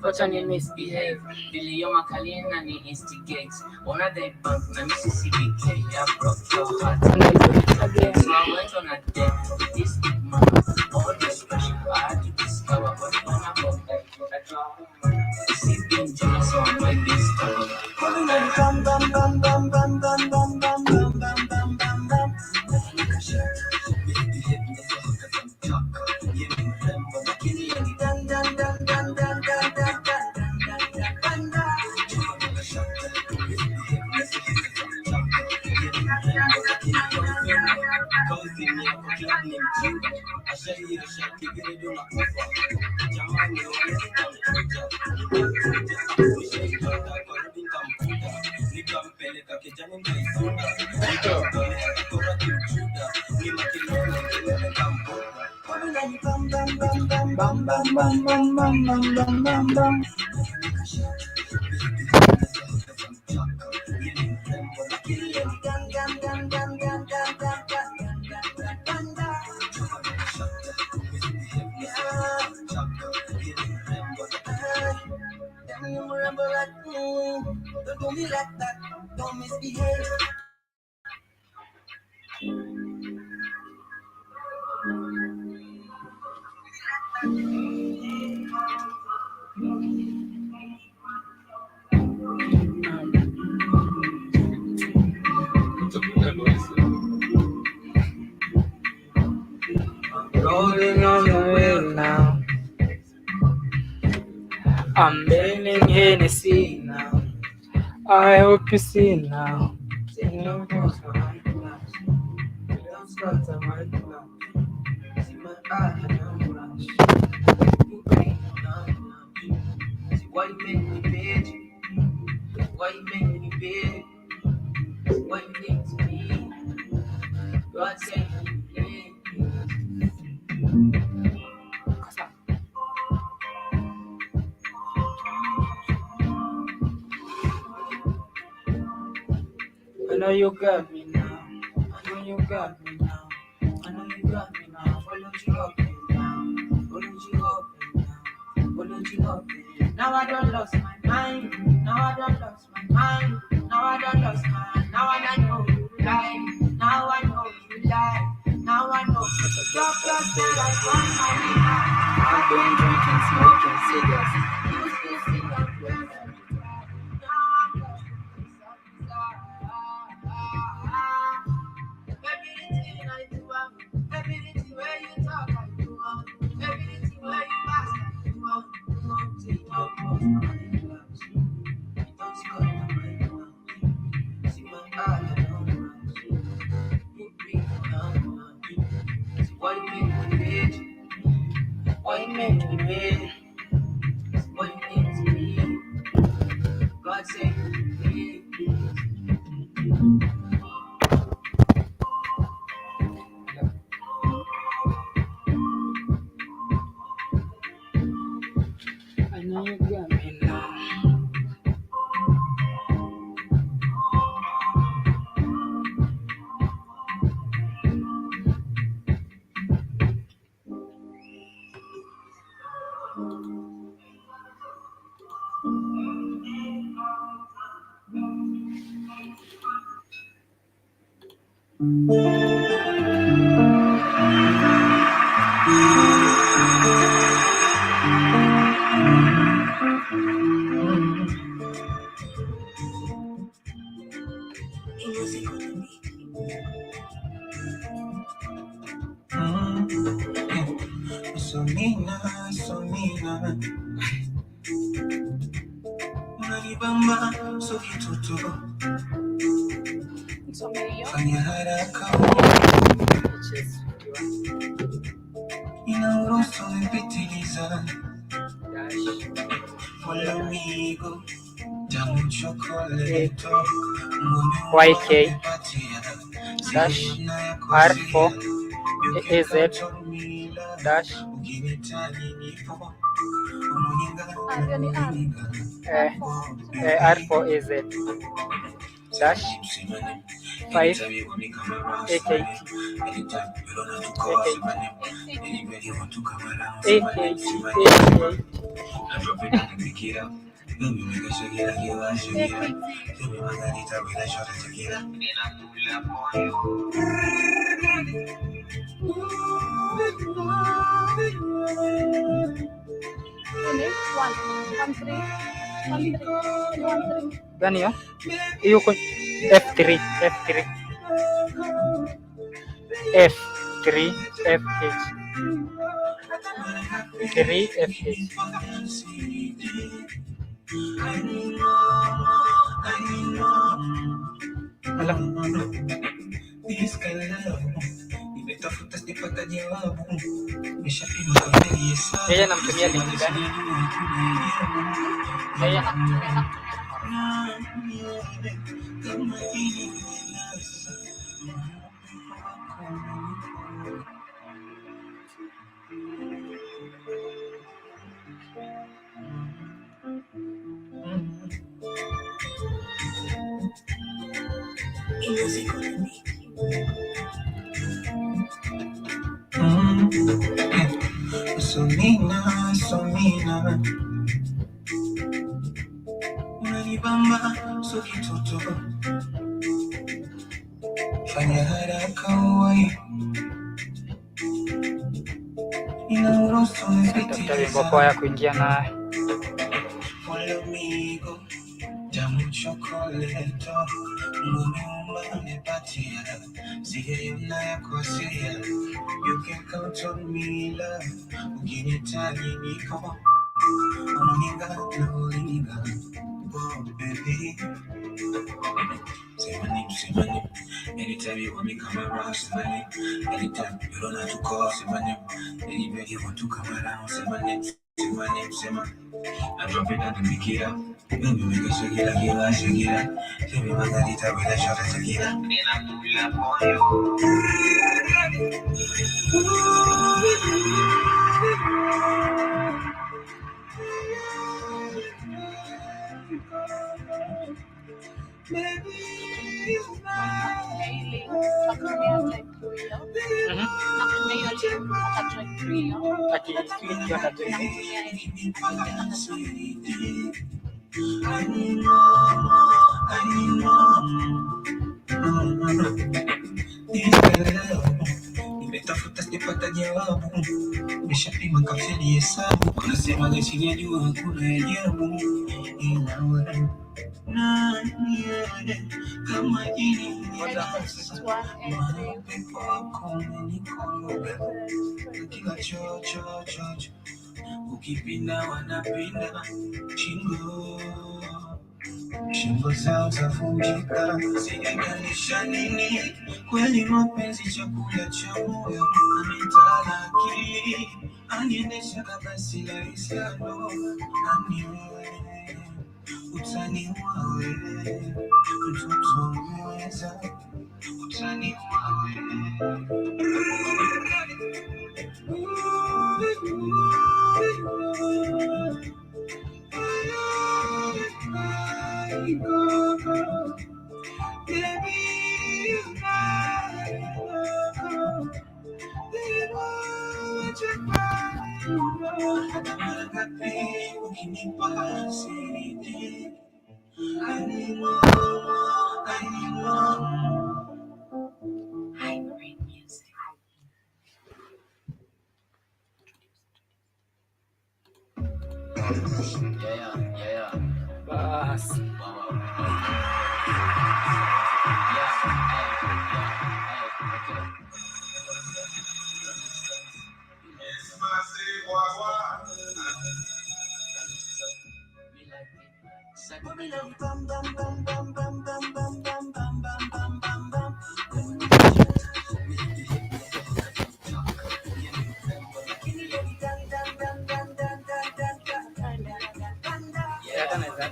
What on you misbehave? Billy Makalina ni instigate. One of the bank na Mississippi K. I broke your heart. So I went on a date with this big man. All this pressure I had to discover what on a book. See being jealous on my big story. Bam bam bam bam bam bam bam bam bam bam bam bam bam. Don't do me like that, don't misbehave. Rolling on the wheel now. I'm bailing Hennessy now. I hope you see now. See no close for my class. Don't start to my class. See my eye and I'm flash. You green now. See why you make me bitch? Why you make me bitch? What you think to me? God say you I know you got me now. I know you got me now. I know you got me now. Follow you up and down. Follow you up and down. Follow you up and down. Now I don't lost my mind. Now I don't lost my mind. Now I don't lost my mind. Now I know you lie. Now I know you lie. Now I know your girl said I want my life. I've been drinking, smoking cigarettes. You still see your friends. Now I'm lost. Everything I do, everything where you talk, I do, everything where you pass, I do, take your post, my class. Don't stop my class. See my eye, I don't you bring down. See why you make me rich? Why you make me rich? What you mean to me? God save me. I know you got me now. Sonina, unanibamba so kitoto, fanya haraka, inaruhusu nipitiliza, follow me go, tamu chocolate, YK dash R4 AZ dash R4AZ dash 5 880 gani yun? Yuko F3 FH 3FH. Alam. Yeye namtumia linki gani? Yeye Somina unanibamba so kitoto fanya haraka uwai inaoroso tafuta wimbo poa ya kuingia naye. Follow me go jamu chokoleto Mumia nipatia siye unayakosea you can count on me love ukinitaji niko unaninga oh baby say my name anytime you want me come around say my name anytime you don't have to call say my name anywhere you want to come around say my name I drop it down to pick it up. Baby, make it shake it like you like shake it up. Give me margarita with a shot of tequila. And I pull up on you. Baby, nimetafuta sipata jawabu, nimeshapima kafeli hesabu, wanasema chini ya jua hakuna ajabu, ila wewe kama jini pepo wako umenikoroga kila chocho ukipinda wanapinda shingo zao zavunjika, sijaganisha nini kweli mapenzi chakula cha moyo anitala akili aniendesha kabasi la isano aniwe utaniua wewe mtoto umeweza utaniua wewe Bas.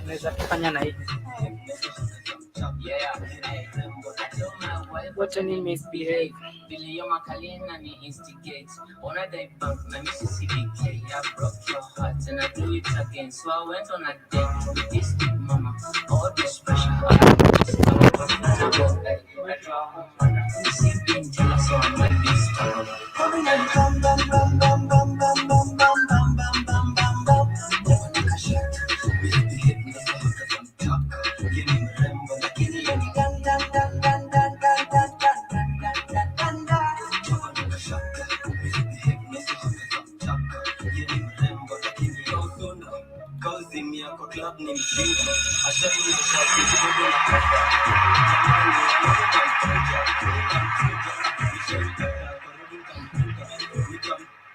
Naweza kufanya na hii. What an misbehave. Billy, you're my Kalina, and instigate. On a day bank, my Mississippi K. I broke your heart and I do it again. So I went on a date with this big mama. All this pressure, I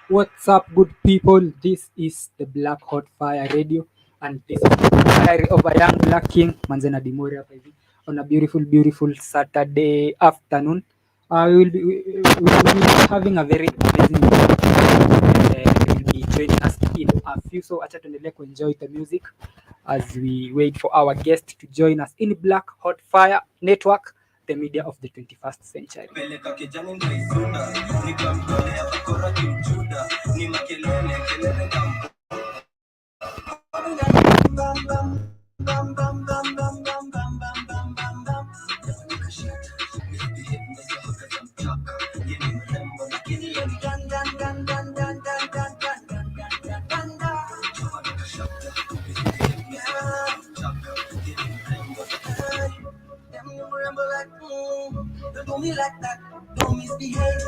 What's up, good people? This is the Black Hot Fire Radio, and this is the diary of a young black king, Manzena Dimori, hapa hivi, on a beautiful Saturday afternoon. We will be having a very amazing will be joining us in a few. So, acha tuendelee kuenjoy the music as we wait for our guest to join us in Black Hot Fire Network, the media of the 21st century. Don't do me like that, don't misbehave.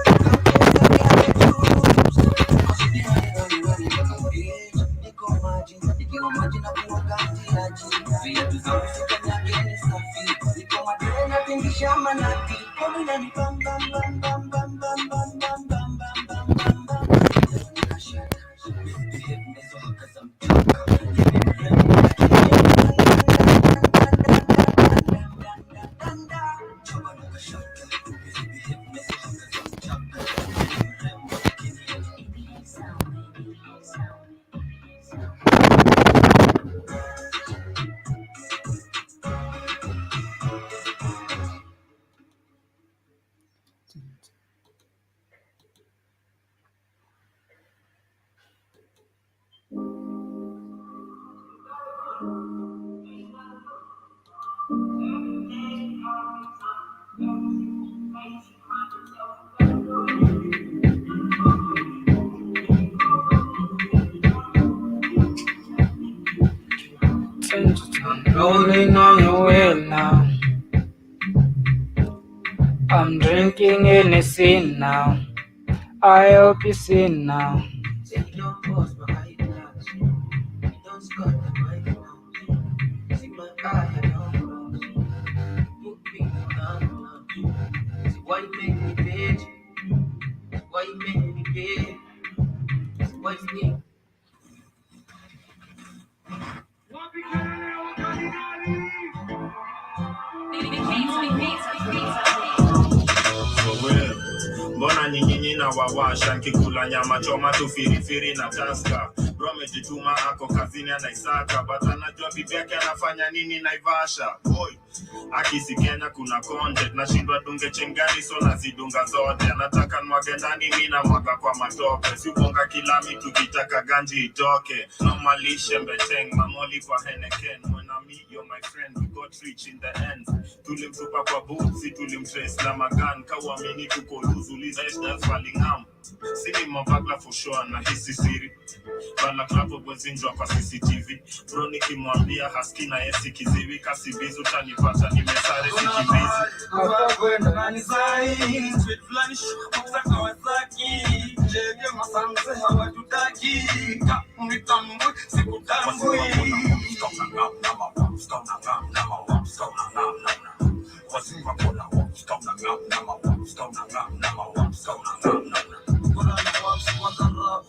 Rolling on your wheel now. I'm drinking anything now. I hope you see now. Don't pause behind that. Don't stop the mic now. See my eye, I don't put me down. See why you make me bitch? Why you make me bitch? Why you make Mbona nyinyi na wawasha nkikula nyama choma tu firifiri na taska. Bro amejituma ako kazini anaisaka, but anajua bibi yake anafanya nini Naivasha. Boy, akisi Kenya kuna content, nashindwa dunge chengani so nazidunga zote. Anataka nwage ndani mimi na mwaga kwa matope. Si ubonga kila mitu kitaka ganji itoke. Normalishe mbeteng mamoli kwa Henneken. When I'm me, you're my friend, we got rich in the end. Tulimtupa kwa boots, tulimtrace na magan. Kawamini tuko luzu, that's falling arm. Sini mabagla for sure na hisi siri. Bala klapo kwenzinjwa kwa CCTV. Bro nikimwambia haski na yesi kiziwi. Kasibizu tanipata nimesare sikibizi. kwenda nani sai? Sweet flanish, moksa kawasaki. Jege masamse hawatutaki. Mritambui, sikutambui.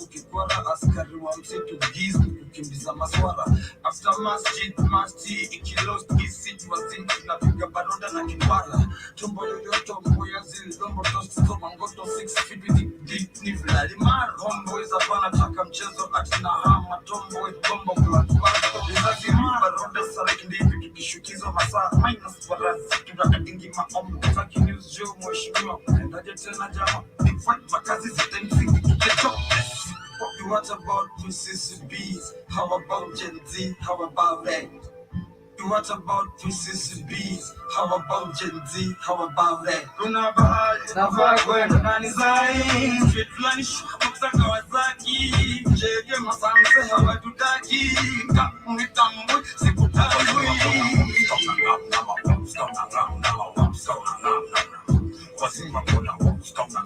Ukikwara askari wa msitu gizi ukimbiza maswara after masjid masti ikilost isi wazini tunapiga baroda na kimbara tumbo yoyoto mboya zili dombo tosti soma ngoto 6 feet deep ni vlali mar homeboys hapana taka mchezo ati na hama tomboy bombo kwa izazi baroda sariki ndivi tukishukizwa masaa minus warazi tunakadingi maombo zaki news show mheshimiwa ndaje tena jama big fight makazi zitenzi what about Mississippi? How about Gen Z? How about that? What about PCCBs? How about Gen Z? How about that? Kuna bahari nafaa kwenda na design street fulani shuksa Kawasaki jege masanse hawatutaki kamitambui sikutambui wasimba kuna stop na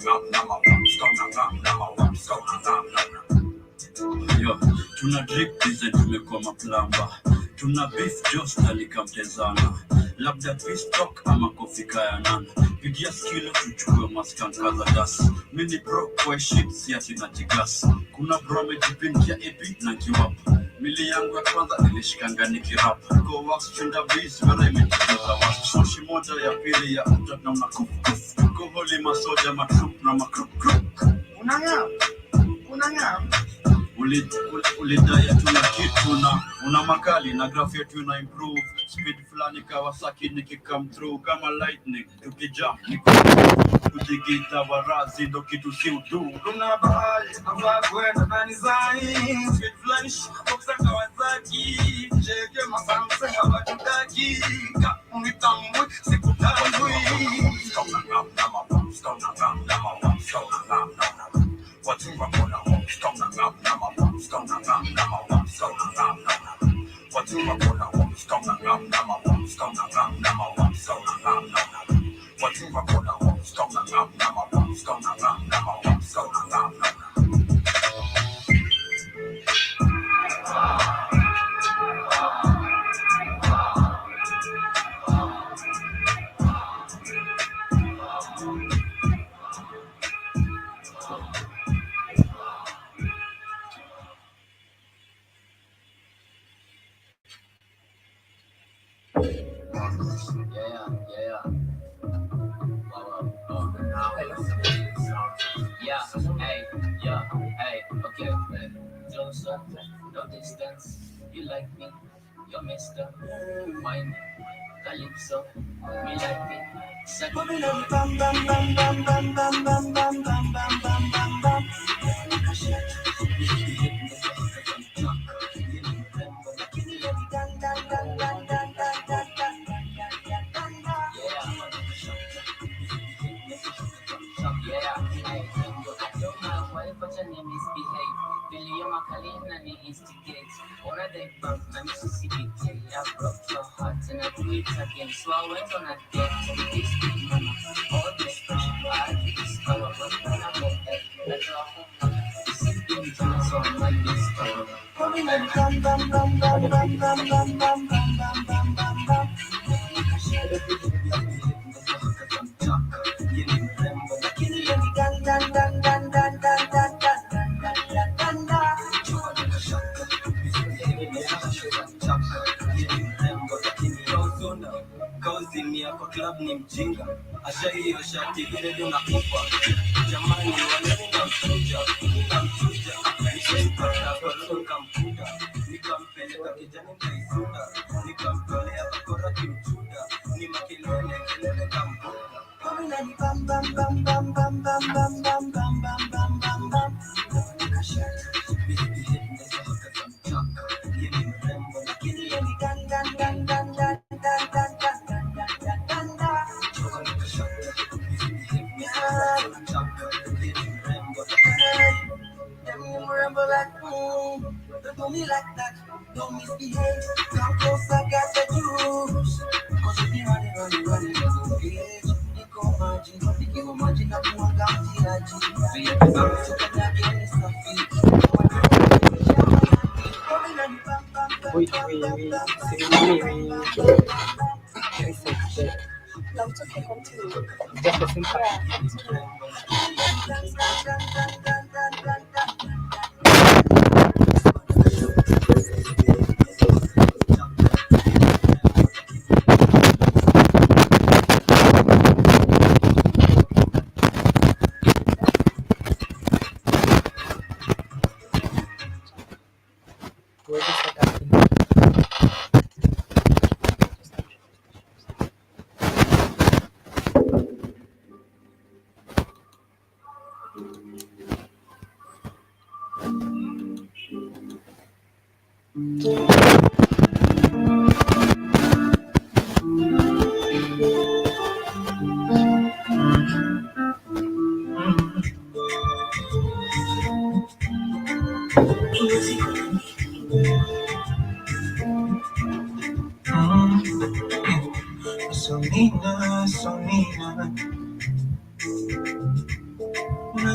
yo, tuna drip design tumekuwa maplamba. Tuna beef just alikamtezana. Labda beef talk ama kofika ya nana. Pigia skilo tuchukue maskanka za dasi. Mini bro kwa shit siati na jigasa. Kuna bro mejipindia epi na kiwapu. Mili yangu ya kwanza nilishikanga nikirap. Go wax chunda bees wala imejikiza was. Sushi moja ya pili ya utak na makuf. Go holi masoja matrup na makrup. Unanga ulidai tuna kitu na una makali na graph yetu ina improve speed fulani Kawasaki nikikam through kama lightning tukijump kujigita warazi ndo kitu si udu kuna bahali nafaa kwenda na design speed fulani shoksa Kawasaki jege masanse hawatutaki kamitambui sikutambui what's in my corner? Stop na ngam nama wam. Stop na ngam nama wam. Stop na ngam nama. What's in my corner? Stop na ngam nama wam. Stop na ngam nama wam. Stop na ngam nama. What's in my corner? Stop na ngam nama wam. Stop na ngam nama wam. Stop na ngam nama. No distance, you like me, you're Mr. Wine, Calypso, me like me. Bam bam bam bam bam bam bam bam bam bam bam bam bam. But your name is behave. Billy Makalina ni instigate. Wanna they bump my Mississippi K. I broke your heart and I do it again. So I went on a date with this big mama. All this pressure, I discover what I go back. I draw home. This is the return on my discover. Coming and bam bam bam bam bam bam bam bam bam bam bam bam. Kwa club ni mjinga asha hiyo shati vile unakufa jamani wale nikamchuja nishaipata kwa nikamkuta nikampeleka kijani kaisuda nikampolea bakora kimchuda ni makelele kambuda kama ni bam bam bam bam bam bam bam bam bam bam bam bam bam nikashati bibi ndio kamchaka yeye mrembo lakini yeye dan dan dan dan dan dan remember that don't do me like that, don't misbehave. Come close, I got the juice. Cause if you running, don't bitch. You go imagine that you want to get so you can have to come again, it's not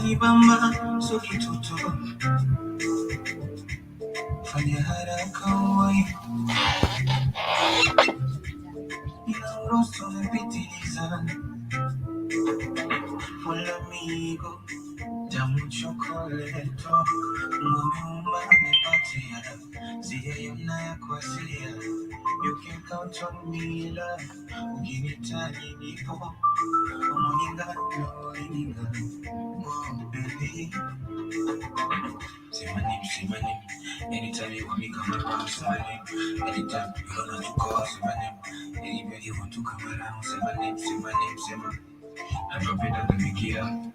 Kinanibamba so kitoto, fanya haraka uwai, inaoroso umepitiliza. Hola amigo, jamu chokoleto, umeumba nipatia, siyeyona ya kwasia. You can count on me love, ukinitaji nipo, umuninga no ininga. Oh baby, say my name, say my name. Anytime you want me come around, say my name. Anytime you don't know to call, say my name. Anywhere you want to come around, say my name, say my name, say my name. I drop it at the beginning.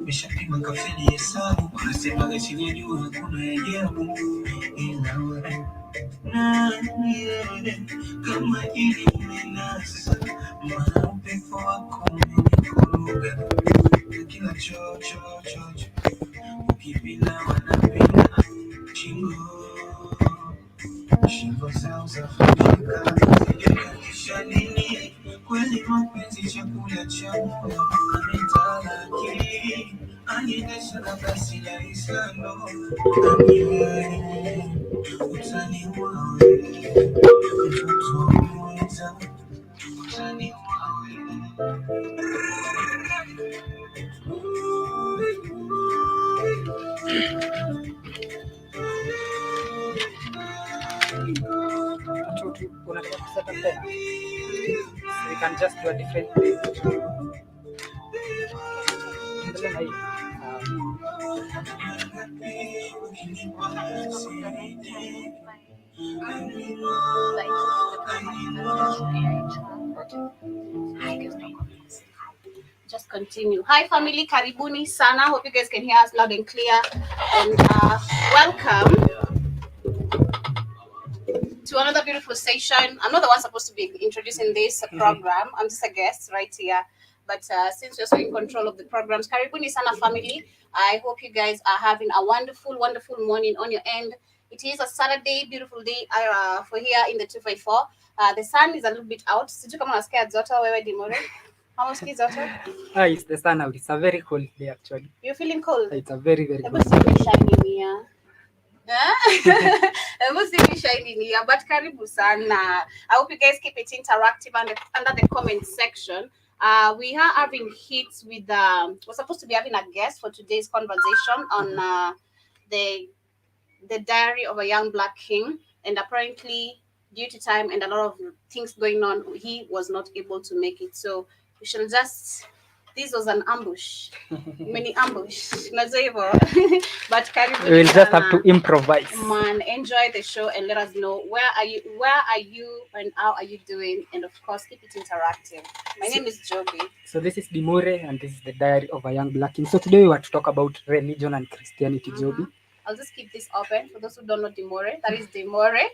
Nimeshapima kafeli hesabu, wanasemaga chini ya jua hakuna ajabu, ila wewe yeah, kama ili umenasa, maana upepo wako umenikoroga, kila chocho ukipita wanapita shingo shingo zao za Afrika, sijaisha nini kweli, mapenzi chakula cha moyo, anitalaki aniendesha na basi la isalo, aniwe utaniua wewe, mtoto mweza utaniua Unataka kuseta tena? So we can just do a different thing. Endelea na hii. Just continue. Hi family, karibuni sana. Hope you guys can hear us loud and clear. And welcome to another beautiful session. I'm not the one supposed to be introducing this program. I'm just a guest right here. But since you're so in control of the programs, karibuni sana family. I hope you guys are having a wonderful, wonderful morning on your end. It is a Saturday, beautiful day for here in the 254. The sun is a little bit out. Sijui kama unasikia joto wewe Dimore. How much is joto? It's the sun out. It's a very cold day actually. You're feeling cold? It's a very, very Hebu cold si day. shining here. Hebu si shining here. But karibu sana. I hope you guys keep it interactive under the comment section. We are having hits with we're supposed to be having a guest for today's conversation on the diary of a young black king, and apparently due to time and a lot of things going on, he was not able to make it. So we shall just, this was an ambush, mini ambush. Unajua hivyo. But karibuni We'll just sana. have to improvise. Man, enjoy the show and let us know where are you and how are you doing, and of course keep it interactive. My name is Joby. So this is Dimore and this is the diary of a young black king. So today we want to talk about religion and Christianity, Joby. I'll just keep this open for those who don't know Dimore. That is Dimore.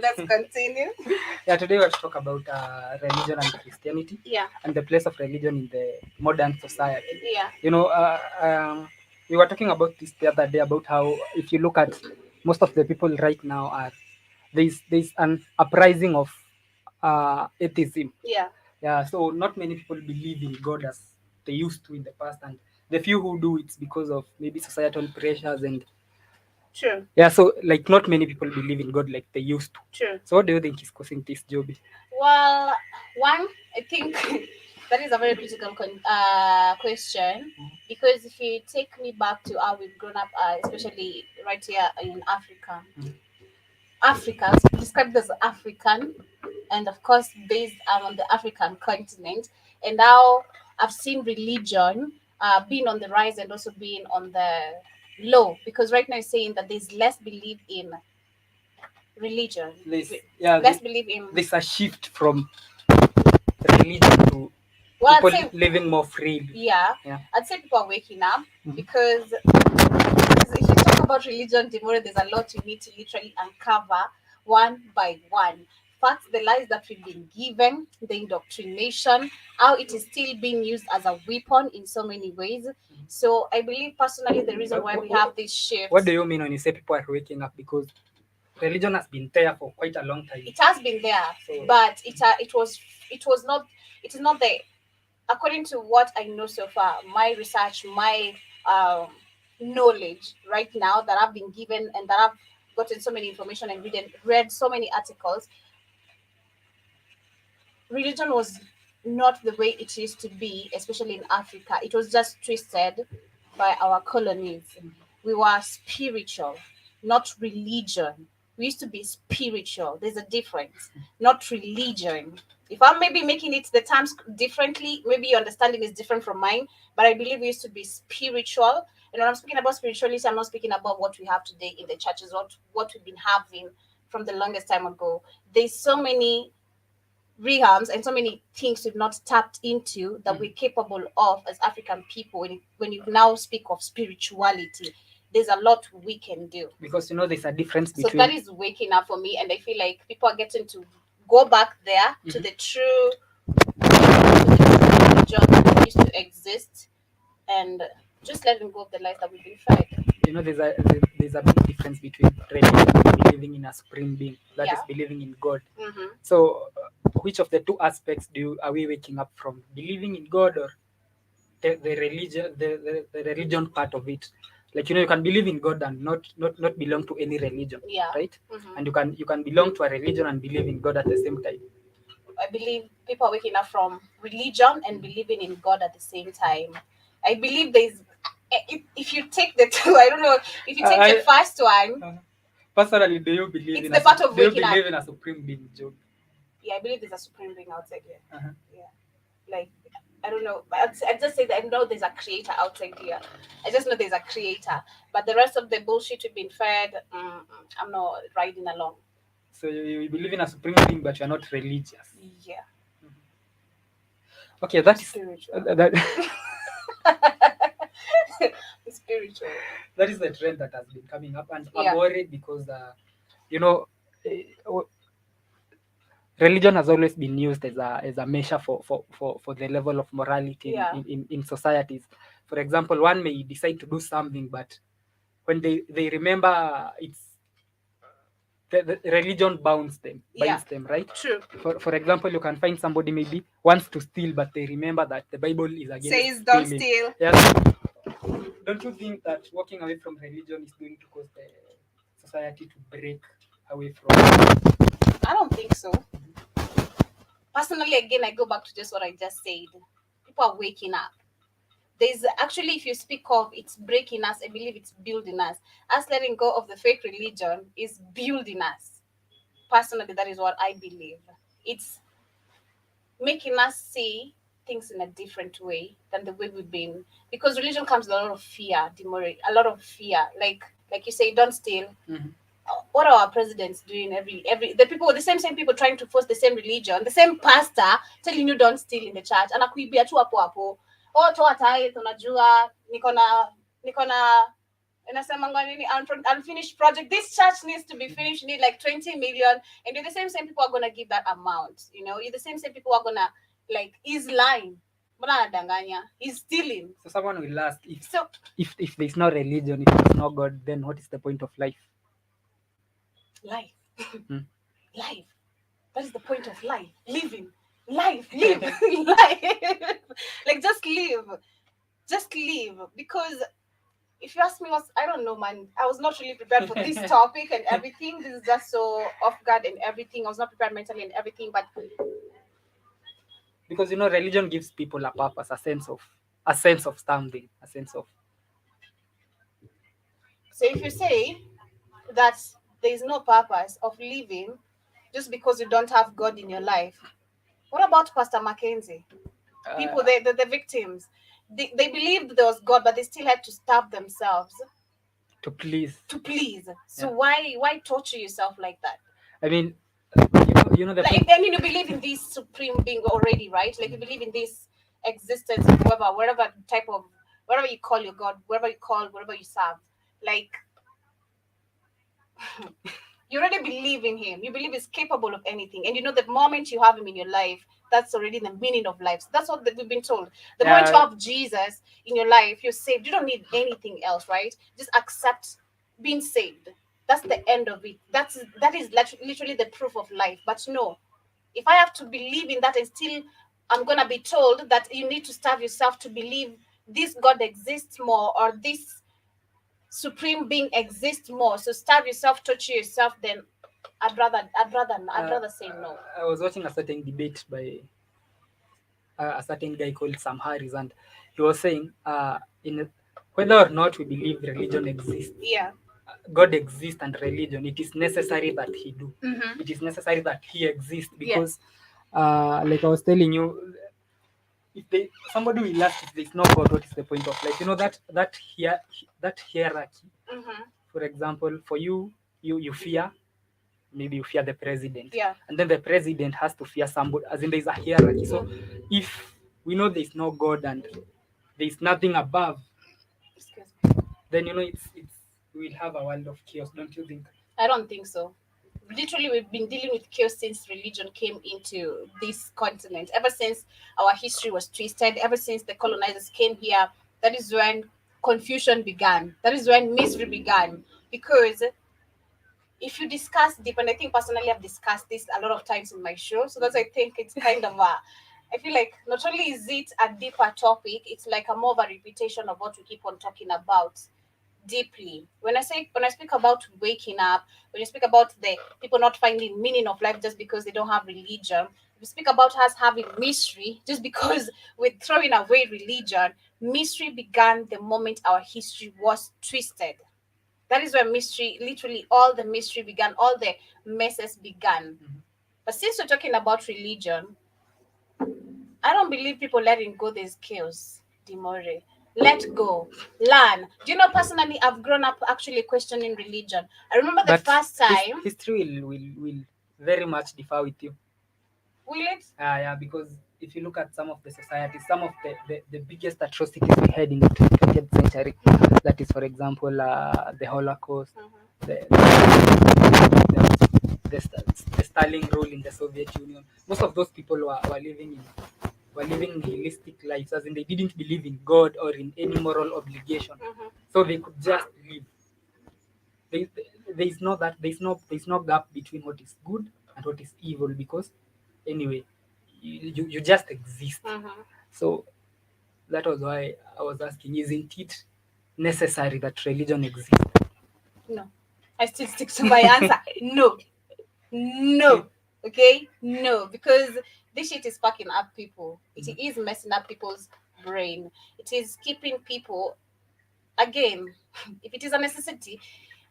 Let's continue. Yeah, today we want to talk about religion and Christianity. Yeah. And the place of religion in the modern society. Yeah. You know, we were talking about this the other day about how if you look at most of the people right now are there's an uprising of atheism. Yeah. Yeah, so not many people believe in God as they used to in the past, and the few who do, it's because of maybe societal pressures and True. yeah, so like not many people believe in God like they used to. True. So what do you think is causing this, Joby? Well, one, I think that is a very critical question, because if you take me back to how we've grown up, especially right here in Africa, Africans described as African, and of course based on the African continent, and now I've seen religion being on the rise and also being on the low, because right now it's saying that there's less belief in religion. There's Let's believe in. there's a shift from religion to Well, I'd people say, living more freely. yeah, Yeah. I'd say people are waking up Mhm. because if you talk about religion, Demore, there's a lot you need to literally uncover one by one. Facts, the lies that we've been given, the indoctrination, how it is still being used as a weapon in so many ways. So I believe personally the reason why we have this shift. What do you mean when you say people are waking up? Because religion has been there for quite a long time. It has been there, So, but it was not it is not there. According to what I know so far, my research, my um, knowledge right now that I've been given and that I've gotten so many information and read so many articles, religion was not the way it used to be, especially in Africa. It was just twisted by our colonies. We were spiritual, not religion. We used to be spiritual. There's a difference, not religion. If I'm maybe making it the terms differently, maybe your understanding is different from mine, but I believe we used to be spiritual. And when I'm speaking about spirituality, I'm not speaking about what we have today in the churches, what we've been having from the longest time ago. There's so many realms and so many things we've not tapped into that we're capable of as African people. When you now speak of spirituality, there's a lot we can do. because there's a difference So between. that is waking up for me, and I feel like people are getting to go back there to the true religion that used to exist, and just letting go of the lies that we've been fed. There's a big difference between religion and believing in a supreme being, that is Yeah. believing in God. Mm-hmm. So, which of the two aspects are we waking up from? Believing in God or the religion, the religion part of it? Like you can believe in God and not belong to any religion, Yeah. right? Mm-hmm. And you can belong to a religion and believe in God at the same time. I believe people are waking up from religion and believing in God at the same time. I believe there's, if you take the two, I don't know, if you take the first one, Personally, do you believe it's the part of do you waking up. believe in a supreme being, Job? Yeah, I believe there's a supreme being outside here. Uh-huh. Yeah, like I don't know. I just say that I know there's a creator outside here. I just know there's a creator, but the rest of the bullshit we've been fed, I'm not riding along. So you believe in a supreme being, but you're not religious. Yeah, Okay, that is spiritual. that. Spiritual. That is the trend that has been coming up, and Yeah. I'm worried because you know eh, religion has always been used as a measure for the level of morality Yeah. in societies. For example, one may decide to do something, but when they remember it's the religion binds them, right? True. For example, you can find somebody maybe wants to steal, but they remember that the Bible is against Says don't stealing. steal. Yes. Don't you think that walking away from religion is going to cause the society to break away from? I don't think so. Personally, again, I go back to just what I just said. People are waking up. There's actually, if you speak of it's breaking us, I believe it's building us. Us letting go of the fake religion is building us. Personally, that is what I believe. It's making us see things in a different way than the way we've been. Because religion comes with a lot of fear, Demore, a lot of fear. Like you say, don't steal. Mhm. What are our presidents doing every the same people trying to force the same religion, the same pastor telling you don't steal in the church, anakuibia tu hapo hapo. Oh, toa tithe, unajua niko na inasemanga nini unfinished project. This church needs to be finished, need like 20 million, and you're the same people are gonna give that amount. You're the same people are gonna, like, he's lying. Mbona anadanganya? He's stealing. So someone will ask So if there's no religion, if there's no God, then what is the point of life? life. Hmm. Life. That is the point of life. Living. Life. Live. Life. Like, just live. Just live. Because if you ask me, I don't know, man. I was not really prepared for this topic and everything. This is just so off guard and everything. I was not prepared mentally and everything. But Because religion gives people a purpose, a sense of standing, a sense of. so if you say that there is no purpose of living just because you don't have God in your life, what about Pastor Mackenzie? People, the victims, they believed there was God, but they still had to starve themselves. to please. to please. So Yeah. why torture yourself like that? I mean, you know the Like, people. then you believe in this supreme being already, right? Like, you believe in this existence of whoever, whatever type of, whatever you call your god, whatever you call, whatever you serve. Like, you already believe in him. You believe he's capable of anything, and you know the moment you have him in your life, that's already the meaning of life. So that's what we've been told. The moment you Yeah. have Jesus in your life, you're saved. You don't need anything else, right? Just accept being saved. That's the end of it. That is literally the proof of life. But no, if I have to believe in that, and still I'm gonna be told that you need to starve yourself to believe this God exists more, or this supreme being exists more, so starve yourself, torture yourself, then I'd Uh, rather say no. I was watching a certain debate by a certain guy called Sam Harris, and he was saying, in whether or not we believe religion exists, Yeah. God exists and religion, it is necessary that he do. Mm-hmm. It is necessary that he exists because, Yes. like I was telling you, if they somebody will ask if there's no God, what is the point of life? You know that hierarchy. Mm-hmm. For example, for you, you fear, maybe you fear the president, Yeah. and then the president has to fear somebody, as in there's a hierarchy. So if we know there's no God and there's nothing above, Excuse me. then it's we'll have a world of chaos, don't you think? I don't think so. Literally, we've been dealing with chaos since religion came into this continent. Ever since our history was twisted, ever since the colonizers came here, that is when confusion began. That is when misery began. Because if you discuss deep, and I think personally I've discussed this a lot of times in my show, so that's I think it's kind of a, I feel like not only is it a deeper topic, it's like a more of a repetition of what we keep on talking about deeply. When I speak about waking up, when you speak about the people not finding meaning of life just because they don't have religion, we speak about us having mystery just because we're throwing away religion. Mystery began the moment our history was twisted. That is where mystery, literally all the mystery began, all the messes began. But since we're talking about religion, I don't believe people letting go this chaos, Dimore. Let go. Learn. Do you know, personally, I've grown up actually questioning religion. I remember the But first time. history will very much differ with you. Will it? Yeah, because if you look at some of the societies, some of the biggest atrocities we had in the 20th century, that is, for example, the Holocaust, the Stalin rule in the Soviet Union. Most of those people were living nihilistic lives, as in they didn't believe in God or in any moral obligation, so they could just live. There, there's no that there's no gap between what is good and what is evil, because anyway, you just exist. Mm-hmm. So that was why I was asking, isn't it necessary that religion exists? No. I still stick to my answer. No. No. Okay? No. Because this shit is fucking up people. It is messing up people's brain. It is keeping people, again, if it is a necessity,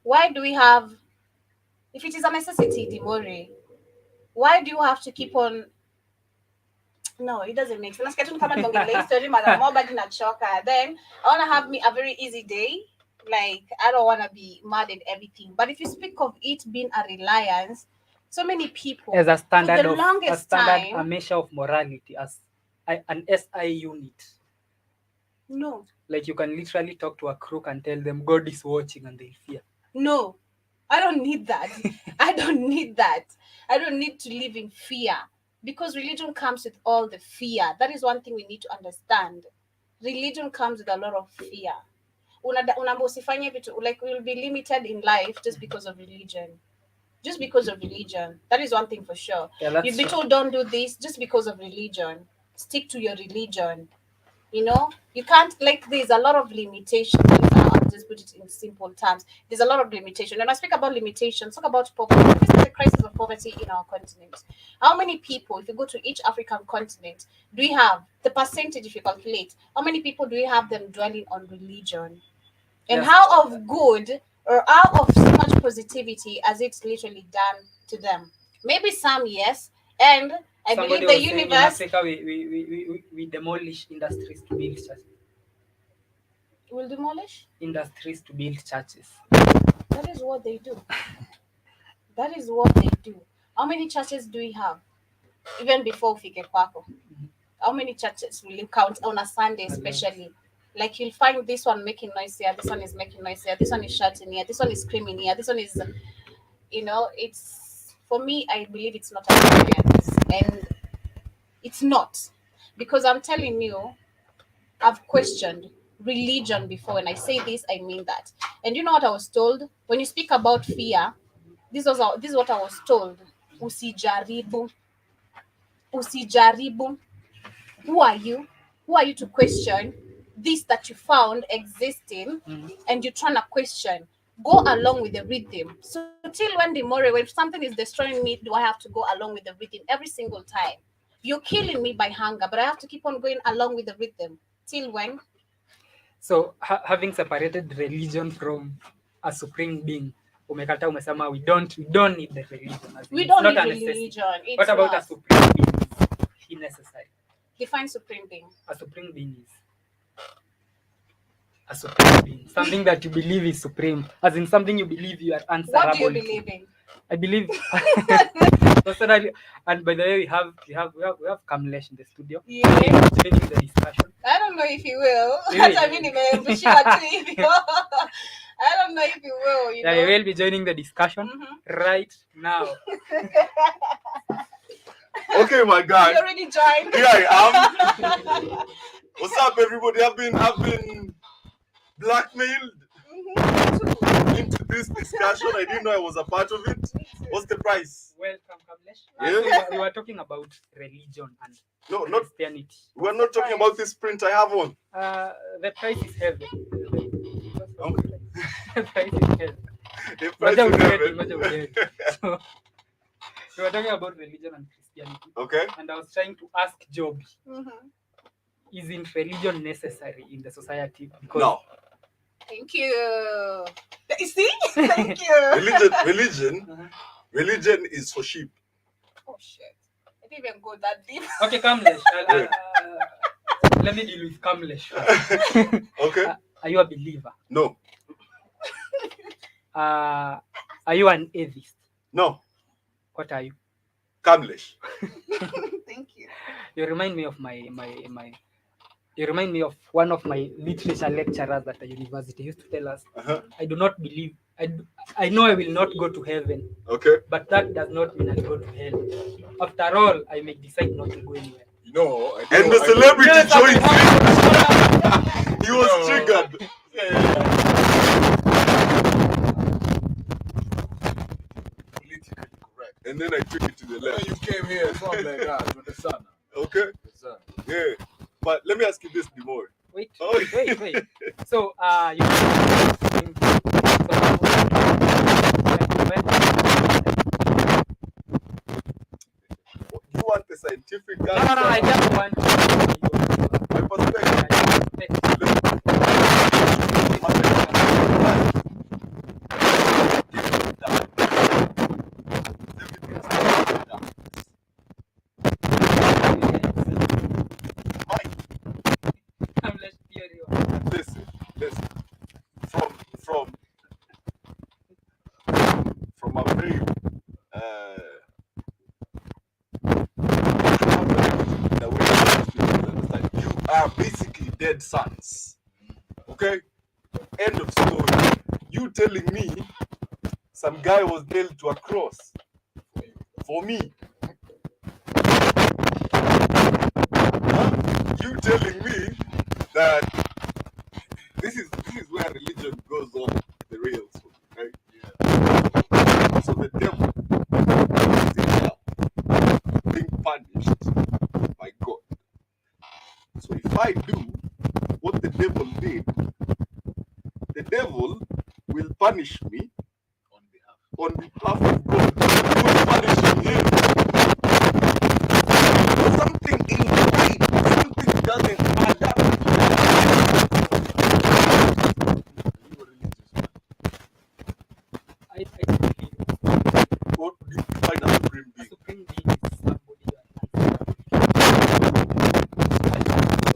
why do we have, if it is a necessity, Dimore, why do you have to keep on, no, it doesn't make sense. Nasikia tu ni kama nimeongelea hii story mara moja hadi nachoka. Then I want to have me a very easy day. Like, I don't want to be mad and everything. But if you speak of it being a reliance, so many people, As a for the standard of longest a time, measure of morality, as an SI unit. no, Like, you can literally talk to a crook and tell them God is watching and they'll fear. no, I don't need that. I don't need that. I don't need to live in fear, because religion comes with all the fear. That is one thing we need to understand. Religion comes with a lot of fear. Unaambia usifanye vitu, like, we'll be limited in life just because of religion. Just because of religion. That is one thing for sure. Yeah, that's You'd be true. told don't do this just because of religion. Stick to your religion. You know, you can't, like, there's a lot of limitations. I'll just put it in simple terms. There's a lot of limitation. When I speak about limitations, talk about poverty. This is the crisis of poverty in our continent. How many people, if you go to each African continent, do we have the percentage, if you calculate, how many people do we have them dwelling on religion? And Yes. how of good or how of so much positivity as it's literally done to them? Maybe some, yes. And I Somebody believe the was saying in universe. Africa we demolish industries to build churches. Will demolish? industries to build churches. That is what they do. That is what they do. How many churches do we have? Even before Fike Kwako. How many churches will you count on a Sunday, especially? Like you'll find this one making noise here, this one is making noise here, this one is shouting here, this one is screaming here, this one is, it's for me. I believe it's not a science, and it's not, because I'm telling you, I've questioned religion before. When I say this, I mean that. And you know what I was told? When you speak about fear, this is what I was told. Usijaribu, usijaribu. Who are you? Who are you to question this that you found existing, and you're trying to question? Go along with the rhythm. So till when tomorrow, when something is destroying me, do I have to go along with the rhythm every single time? You're killing me by hunger, but I have to keep on going along with the rhythm. Till when? So having separated religion from a supreme being, umekata umesema we don't need the religion. We It's don't not need a necessity. religion. It's What about not. a supreme being? Is necessary. Define supreme being. A supreme being is a supreme being, something that you believe is supreme, as in something you believe you are answerable. What do you believe in? I believe personally, and by the way, we have Kamlesh in the studio. Yeah. Joining the discussion. I don't know if you will. Really? I mean, I don't know if you will. Yeah, he will be joining the discussion right now. Okay, my guy. You already joined. Here I am. What's up, everybody? I've been blackmailed into this discussion. I didn't know I was a part of it. What's the price? Welcome, Kamlesh. Yeah. We were talking about religion and Not Christianity. we're not talking about this print I have on. The price is heavy. Okay. The price is heavy. The price is heavy. So, we were talking about religion and Christianity. Okay. And I was trying to ask Joby, isn't religion necessary in the society? Because No. Thank you. You see? Thank you. Religion is for sheep. Oh shit! I didn't even go that deep. Okay, Kamlesh. Let me deal with Kamlesh. Okay. Are you a believer? No. Are you an atheist? No. What are you? Kamlesh. Thank you. You remind me of You remind me of one of my literature lecturers at the university. He used to tell us, I do not believe, I know I will not go to heaven. Okay. But that does not mean I'll go to hell. After all, I may decide not to go anywhere. And the celebrity joined in. He was triggered. Politically correct. And then I took it to the left. You came here, something like that, with the sun. Okay. The sun. Yeah. But let me ask you this, Dimor. Wait. Oh. So, You want the scientific answer? No, I just want My perspective. Listen. From a very the way you understand, you are basically dead sons. Okay? End of story. You telling me some guy was nailed to a cross for me. You telling me that this is where religion goes off the rails for me, right? Yeah. So the devil is in hell, being punished by God. So if I do what the devil did, the devil will punish me on behalf of God. He will punish him. Something in the way, something doesn't add up. You are religious, man. I believe What do you find a supreme being? supreme being is somebody you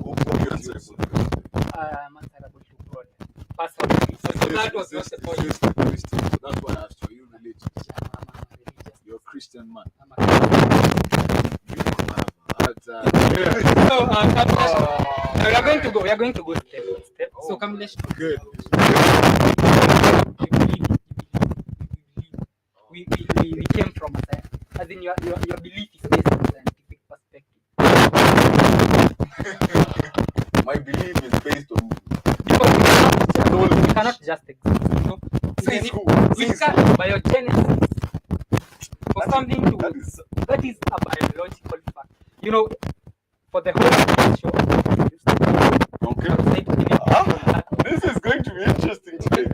What do you answer? are answerable to God. Christian man. I'm a we are going to go. We are going to go step by step. So Kamlesh, Good. We came from a science. As in your belief is based on scientific perspective. My belief is based on Because we cannot just exist. So Says who? we Says can biogenesis for something to that is a biological fact. You know, for the whole show. Okay. This is going to be interesting today.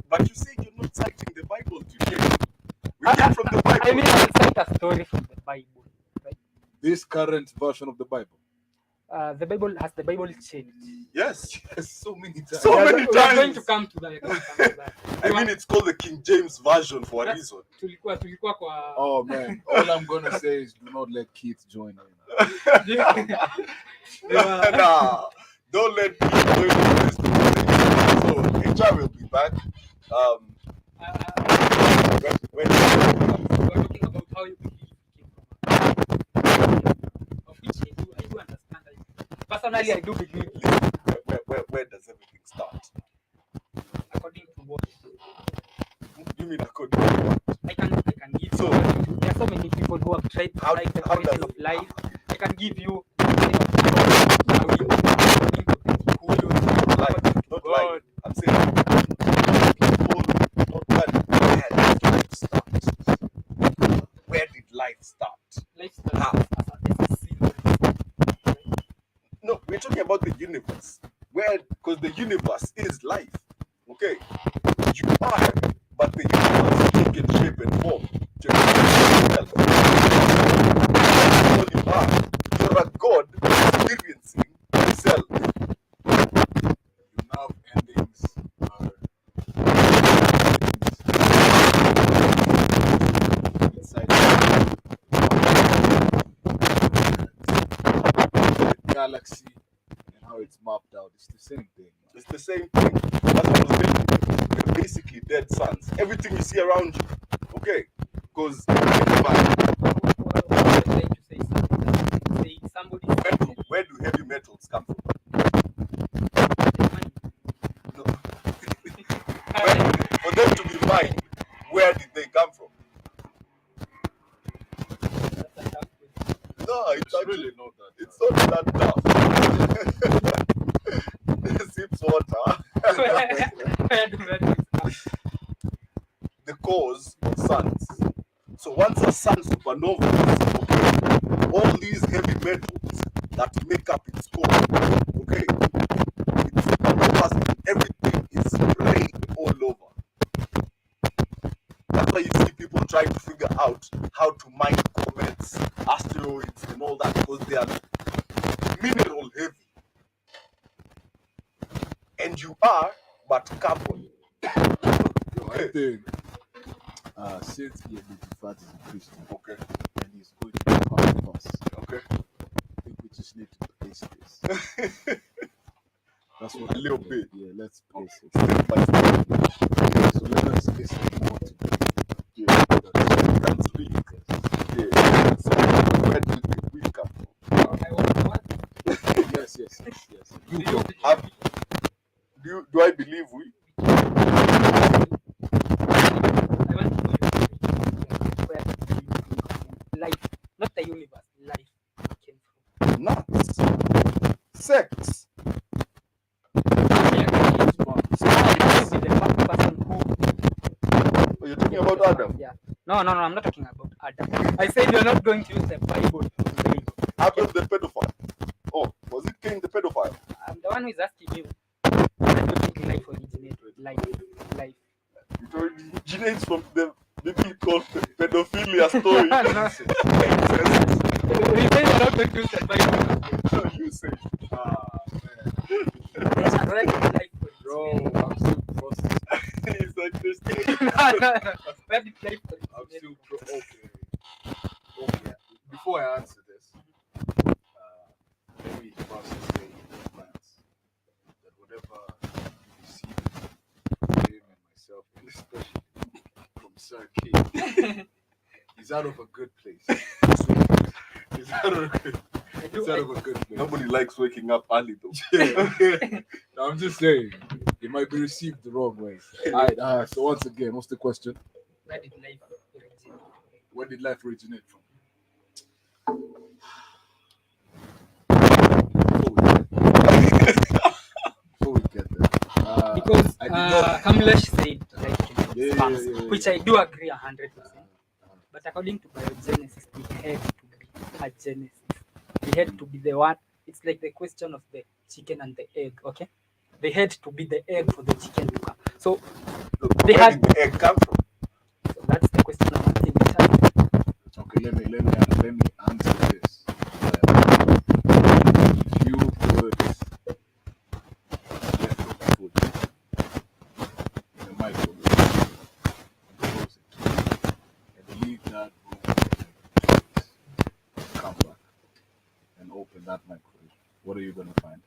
But you say you're not citing the Bible today. We came from the Bible. I mean, I'll cite a story from the Bible, right? This current version of the Bible. The Bible has the Bible changed. Yes, So many times. So many We are going times. to come to that. I mean, it's called the King James version for a reason. Tulikuwa kwa Oh man, all I'm gonna say is do not let Keith join in. Nah, don't let me join in this conversation. So, HR will be back. When we are talking about how you believe came from. Of which I do understand. Personally, I do believe. where does everything start? According to what? You mean according to what? I can give you. So, there are so many people who have tried to write the origin of life. I can give you life, not life. I'm saying people not that where did life start? Where did life start? Life starts as a symbol. No, we're talking about the universe. Where, because the universe is life. Okay, you are, but the universe is taking shape and form to yourself. That's all you are. You're a god experiencing yourself. Your nerve endings are inside the galaxy and how it's mapped out. It's the same thing. It's the same thing. That's what I was saying. You're basically dead suns. Everything you see around you. Okay? Because where do heavy metals come from? No. For them to be mined, where did they come from? No, it's really not that. It's not that tough. Sips water. The cause of suns. So once a sun supernova is okay, all these heavy metals that make up its core, okay, it supernovas and everything is sprayed all over. That's why you see people trying to figure out how to mine comets, asteroids, and all that because they are mineral heavy. And you are but carbon. I think since he is a Christian, Okay. and he's going to be part of us, Okay. I think we just need to place this. That's what A little bit. Yeah, let's place it. Step by step. So let us listen more to Yeah. That's real. Yeah. So where do you think we come from? yes. Do I believe we? Life, not the universe, life came Nuts. Sex. Oh, you're talking about Adam? Yeah. No, I'm not talking about Adam. I said you're not going to use the Bible. Adam the pedophile. Oh, was it Cain the pedophile? I'm the one who is asking you. Where do you think life originated? Life. It originates from the biblical pedophilia story. We say you're not going to use the Bible. So you say, Where did life Bro, originate? I'm still processing. he's like this. No. Where did life I'm originate? still okay. Before I answer this, Sir King. He's out of a good place. He's out of a good place. Nobody likes waking up early though. Yeah. No, I'm just saying, it might be received the wrong way. All right. So once again, what's the question? Where did life originate? Where did life originate from? Before we get there. Because I did not- Kamlesh said life came from Yeah, sperms, yeah, yeah, which yeah. I do agree 100%. But according to biogenesis, we had to be a genesis. We had to be the one. It's like the question of the chicken and the egg. Okay, they had to be the egg for the chicken to come. So they Where had. did the egg come from? So that's the question of Martin. Okay, let me answer this. If you put leftover food in the microwave and close it and leave that room come back and open that microwave, what are you gonna find?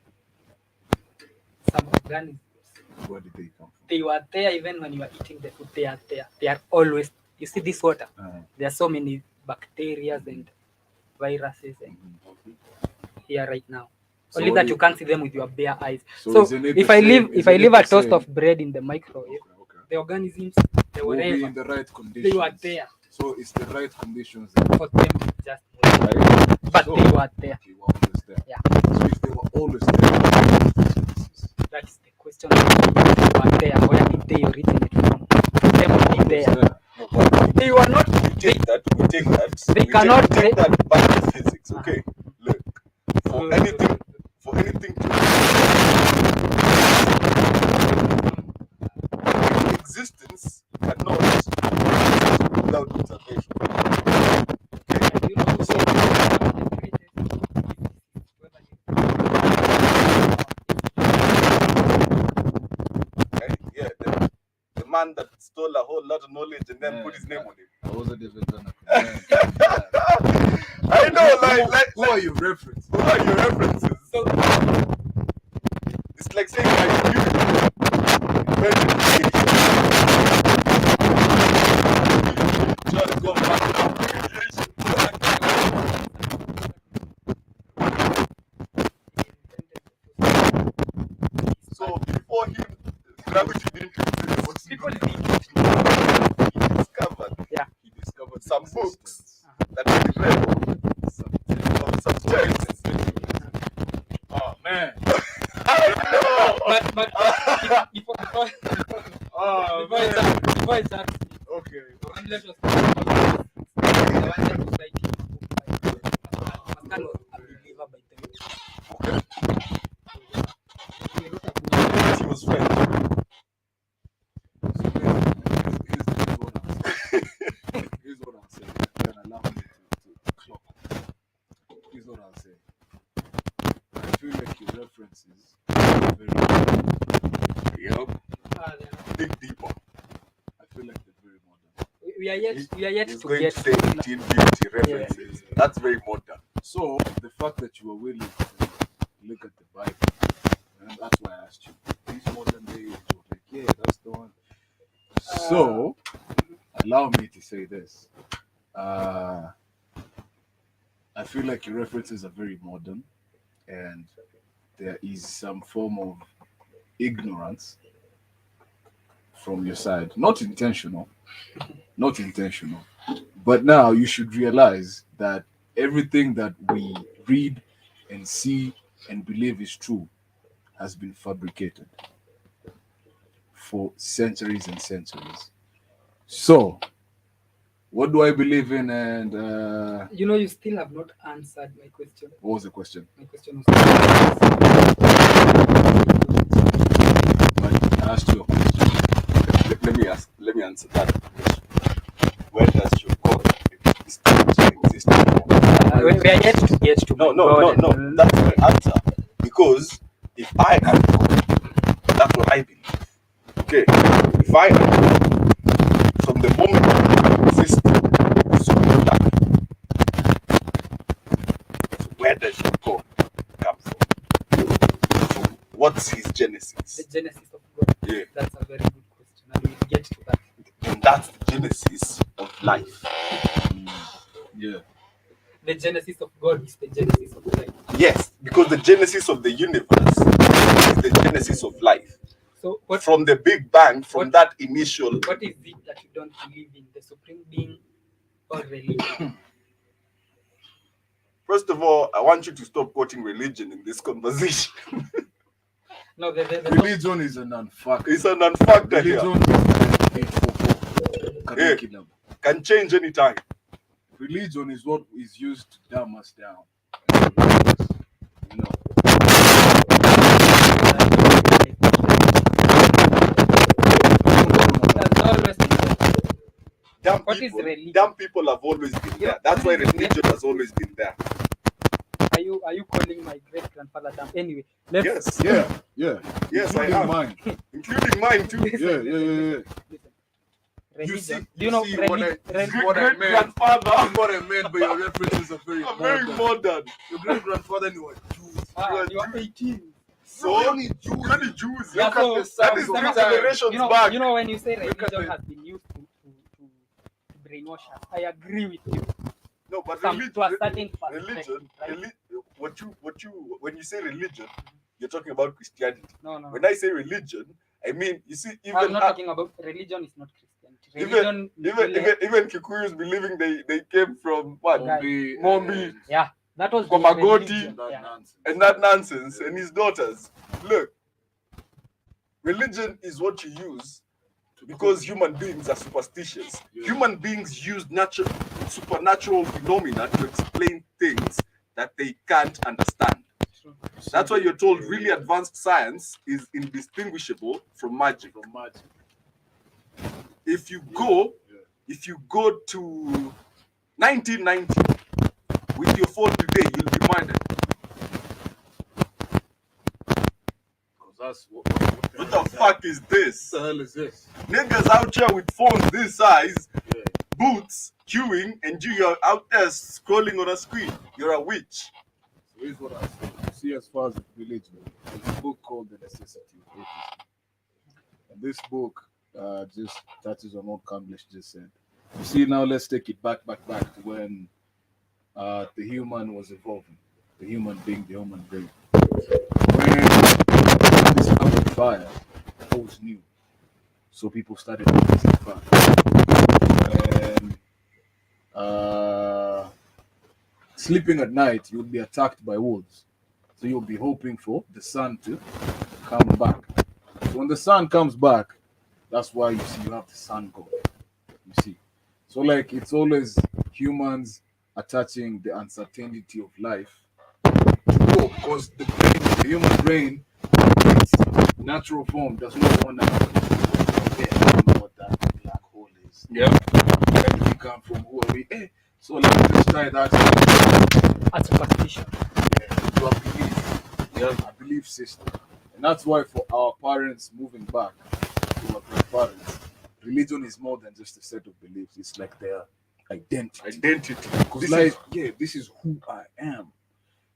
Some organisms. Where did they come from? They were there even when you are eating the food. They are there. They are always. You see this water. There are so many bacteria and viruses and here right now. So Only what that do you you- can't see them with your bare eyes. So So isn't it if the I same- leave isn't it a the toast same? of bread in the microwave, Okay. the organisms, they Will be whatever, in the right conditions. they were there So it's the right conditions that for them to just right? but So, they were there. they were always there. Yeah. So if they were always there, That's the question. They were there. Where did they originate from? Them to be there. No, but They were not. we take that. They cannot- We take that back to physics. Uh-huh. Okay. Look, for Good. anything to existence cannot exist without observation. Okay. You know, So yeah, the man that stole a whole lot of knowledge and then put his name on it. I wasn't even gonna comment. I know, Who are your references? who are your references? So It's like saying I knew invented radiation. Just go back to radiation. So before him, gravity didn't exist. people think He discovered He discovered some the books existence. that he read of some texts. Oh man. I know. but before Oh before it's that Okay. Kamlesh was talking about the one that was writing his book by Pascal was a believer by the way. Okay. He wrote a book. He was French. So here's what I'll say. Then allow me to clock. Here's what I'll say. I feel like your references are very Yep. They are- Dig deeper. I feel like they're very modern. we are yet He's to going get to say 1850 references. That's very modern. So the fact that you are willing to look at the Bible, and that's why I asked you. These modern days, you were like, yeah, that's the one. So allow me to say this. I feel like your references are very modern, and there is some form of ignorance from your side. Not intentional. Not intentional. But now you should realize that everything that we read and see and believe is true has been fabricated for centuries and centuries. So, what do I believe in? And you know, you still have not answered my question. what was the question? My question was But I asked you a question. Let me answer that question. Where does your God exist? we are yet to get to No. God. That's the answer. Because if I am God, that's what I believe. Okay. If I am God, from the moment you exist, so you die. So where does your God come from? So what's his genesis? The genesis of God. Yeah. That's a very good question, and we'll get to that. And that's the genesis of life. Yeah. The genesis of God is the genesis of life. Yes, because the genesis of the universe is the genesis of life. So what From the Big Bang, from what- that initial. what is it that you don't believe in? The supreme being or religion? First of all, I want you to stop quoting religion in this conversation. No, the Religion is a non-factor. It's a non-factor here. Religion is 844 curriculum. Can change anytime. Religion is what is used to dumb us down. You know. That's always Dumb What is people, religion? dumb people have always been Yeah, there. That's why what is religion has always been there. Are you calling my great grandfather dumb? Anyway, let's Yes, Yeah. yes, I Including am, mine. including mine too. Yeah. Listen. Religion. Do you know what I Great meant? grandfather. What I meant, but your references are very I'm very modern. modern. Your great grandfather knew what Jews. You are 18. So Many Jews. many Jews. Yeah, Look so at the that is some three of them- generations You know, back. you know when you say Look at religion the- has been used to brainwash us, I agree with you. No, but To a religion, certain religion, perspective, right? when you say religion, you're talking about Christianity. No. When I say religion, I mean, you see, I'm even not talking about religion. Is not Christianity. even Kikuyus believing they came from what Mombi yeah, that was Komagoti, religion. That Yeah. nonsense. and that nonsense, and his daughters. Look, religion is what you use because human beings are superstitious. Yeah. Human beings use supernatural phenomena to explain things that they can't understand. True. That's why you're told really advanced science is indistinguishable from magic. From magic. If you go to 1990 with your phone today, you'll be murdered. Because that's What the fuck is this? What the hell is this? Niggas out here with phones this size, Yeah. boots, queuing, and you're out there scrolling on a screen. You're a witch. So here's what I say. You see, as far as religion, there's a book called The Necessity of Atheism. And this book just touches on what Kamlesh just said. You see, now let's take it back to when the human was evolving. The human being, the human brain. When this covered fire, that was new. So people started using fire. And sleeping at night, you'll be attacked by wolves. So you'll be hoping for the sun to come back. So when the sun comes back, that's why you see you have the sun god. You see. So like it's always humans attaching the uncertainty of life to go because the human brain, its natural form does not want to know what that black hole is. Yeah. Where did we come from? Who are we? So let's just try that. That's superstition. Your belief, a belief system. And that's why for our parents moving back to our grandparents, religion is more than just a set of beliefs. It's like their identity. Because this is who I am.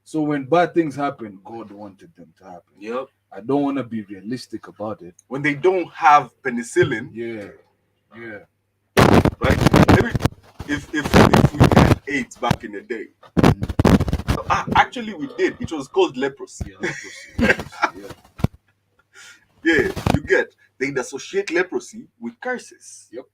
So when bad things happen, God wanted them to happen. Yep. I don't want to be realistic about it. When they don't have penicillin, Yeah. right? Maybe if we had AIDS back in the day. Actually we did. It was called leprosy. Yeah. Yeah, you get. They'd associate leprosy with curses. Yep.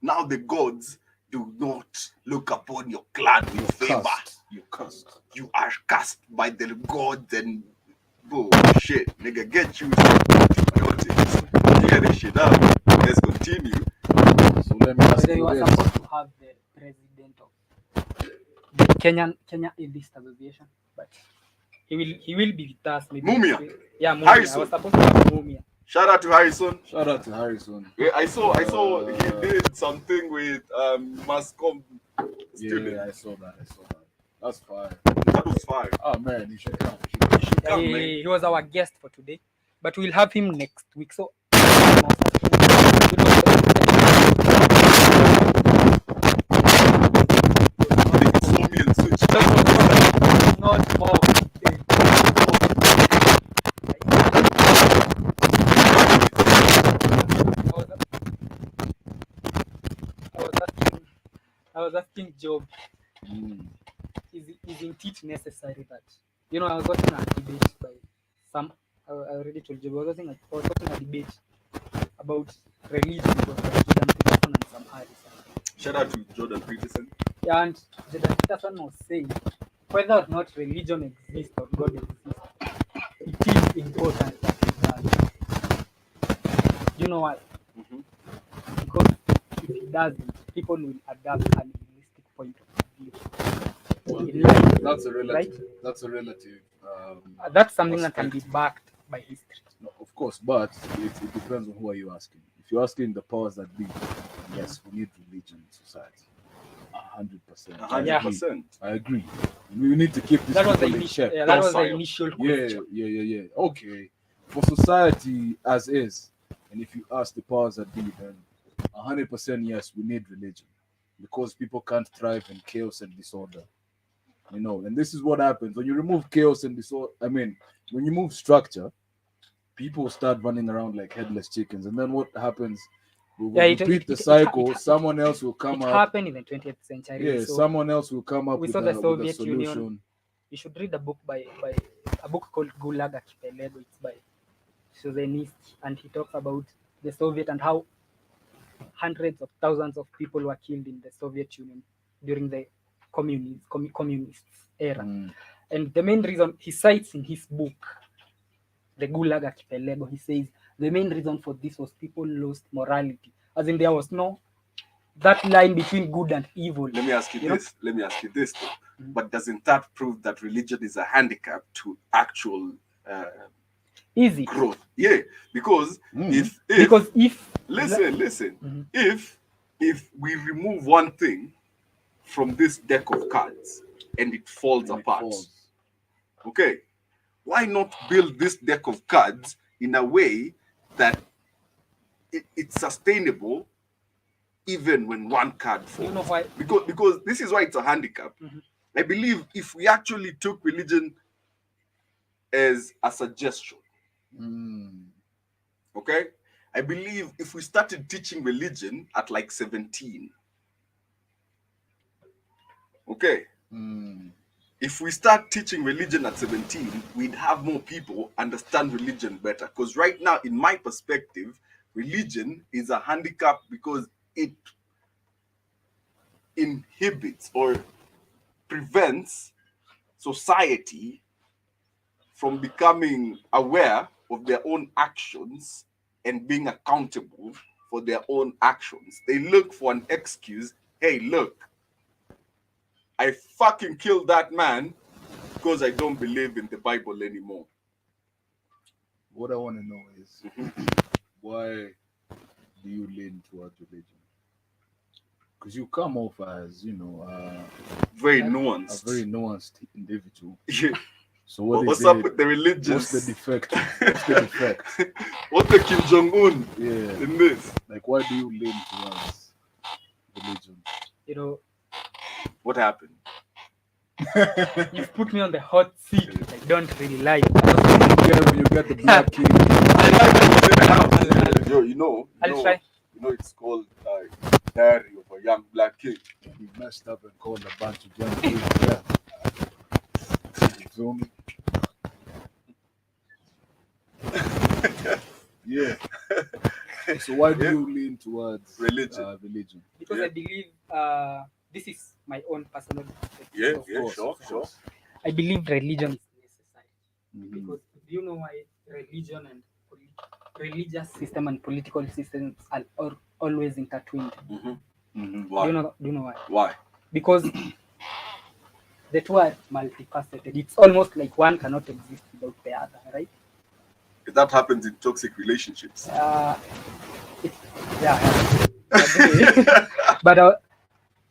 Now the gods do not look upon your clan with favor. You're cursed. You are cast by the gods and bullshit. Nigga, get you antibiotics. Clear this shit up. Let's continue. So let me ask They you were this. supposed to have the president of the Kenya Atheist Association, but he will be with us maybe. Mumia. Yeah, Mumia. Harrison. I was supposed to have Mumia. Shout out to Harrison. Shout out to Harrison. Yeah, I saw he did something with Mascom student. Yeah, I saw that. That's fire. That was fire. Oh man, you should come. Come, man. He was our guest for today, but we'll have him next week. So It's Mommy and Switch. not more. job. Mm. Isn't it necessary that I was watching a debate by some I already told you I was watching a debate about religion. It was by Jordan Peterson and some Harris. Shout out to Jordan Peterson. Yeah, and Jordan Peterson was saying whether or not religion exists or God exists, it is important that it does. Do you know why? Mhm. Because if it doesn't, people will adapt an unrealistic point of view Well, in life, that's a right? relative. That's a relative. That's something that can be perspective. backed by history. No, of course, but it depends on who are you asking. If you're asking the powers that be, yes, we need religion in society. 100%. I Yeah. agree. 100%. I agree. We need to keep this That was the people in initial. check. Yeah, that was the Docile. initial Yeah, question. yeah. Okay. For society as is, and if you ask the powers that be, then 100% yes, we need religion because people can't thrive in chaos and disorder. And this is what happens when you remove chaos and disorder. I mean, when you move structure, people start running around like headless chickens, and then what happens? We will Yeah, it repeat it, the it, it, ha- cycle. it, Someone else will come it up. happened in the 20th century. Yeah, So someone else will come up we with saw the a Soviet Union. solution. You should read a book by a book called Gulag Archipelago. It's by Shuzenist, and he talks about the Soviet and how hundreds of thousands of people were killed in the Soviet Union during the communist era. Mm. And the main reason he cites in his book, the Gulag Archipelago, he says the main reason for this was people lost morality, as in there was no that line between good and evil. Let me ask you this. Let me ask you this, though. But doesn't that prove that religion is a handicap to actual Easy growth? Yeah, because if because if listen, if we remove one thing from this deck of cards and it falls And it apart, falls. okay, why not build this deck of cards in a way that it's sustainable even when one card falls? you know why? Because this is why it's a handicap. I believe if we actually took religion as a suggestion, Mm. okay, I believe if we started teaching religion at like 17, okay, Mm. if we start teaching religion at 17, we'd have more people understand religion better. Because right now, in my perspective, religion is a handicap because it inhibits or prevents society from becoming aware of their own actions and being accountable for their own actions. They look for an excuse. Hey, look, I fucking killed that man because I don't believe in the Bible anymore. What I want to know is why do you lean towards religion? Because you come off as Very a nuanced. very nuanced individual. Yeah. So what's up with the religious? What's the defect? What's the defect? What's the Kim Jong-un Yeah. in this? Like, why do you lean towards religion? What happened? You've put me on the hot seat, which I don't really like. When you get the black key. Yo, you know, it's called Diary of a Young Black Kid. He messed up and called a bunch of young kids. Yeah. You feel me? Yeah. So why do you lean towards religion? Because I believe this is my own personal perspective. Yeah, sure. I believe religion is necessary. Because do you know why religion and religious system and political systems are always intertwined? Why? Do you know why? Why? Because the two are multifaceted. It's almost like one cannot exist without the other, right? That happens in toxic relationships. But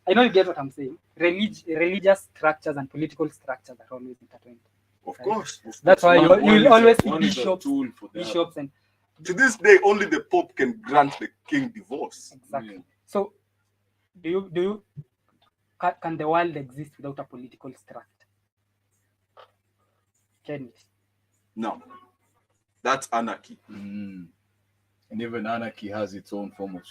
I know you get what I'm saying. Religious structures and political structures are always intertwined. Of course. That's why you'll always see bishops and to this day only the Pope can grant the king divorce. Exactly. Yeah. So can the world exist without a political structure? Can it? No. That's anarchy. And even anarchy has its own form of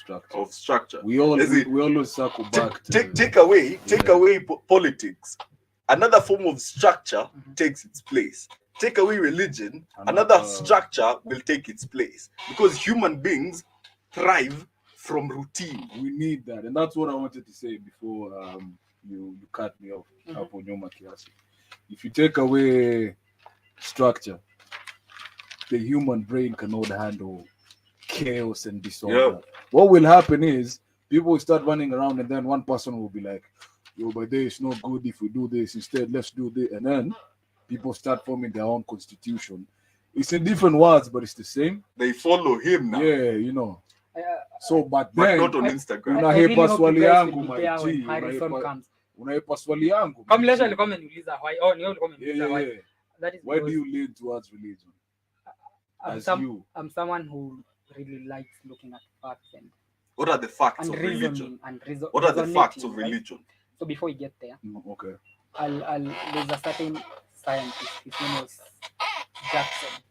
structure. We always circle back to take away politics. Another form of structure takes its place. Take away religion, another structure will take its place. Because human beings thrive from routine. We need that. And that's what I wanted to say before you cut me off. Hapo nyuma kiasi. If you take away structure, the human brain cannot handle chaos and disorder. What will happen is people will start running around, and then one person will be like, yo, but it's not good if we do this. Instead, let's do this. And then people start forming their own constitution. It's in different words, but it's the same. They follow him now. Yeah, you know. So, but not on Instagram. Unahepa swali yangu my G. Unahepa swali yangu. Kama leo alikuwa ameniuliza why. Oh, ni wewe ulikuwa ameniuliza why. That is why do you lean towards religion? I'm someone who really likes looking at facts and what are the facts of religion? What are the facts of religion? Right? So before we get there, okay. There's a certain scientist. His name was Jackson.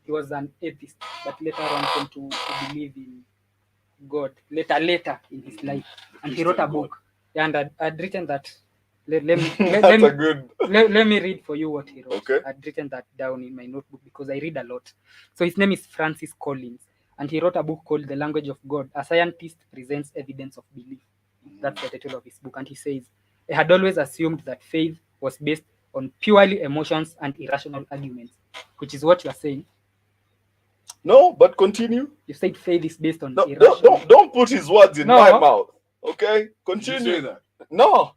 He was an atheist, but later on came to believe in God. Later in his life, and he wrote a book. And I'd written that. Let me read for you what he wrote. Okay. I'd written that down in my notebook because I read a lot. So his name is Francis Collins, and he wrote a book called The Language of God. A scientist presents evidence of belief. That's the title of his book. And he says, I had always assumed that faith was based on purely emotions and irrational arguments, which is what you are saying. No, but continue. You said faith is based on irrational. Don't put his words in my mouth. Okay, continue. Did you say that? No,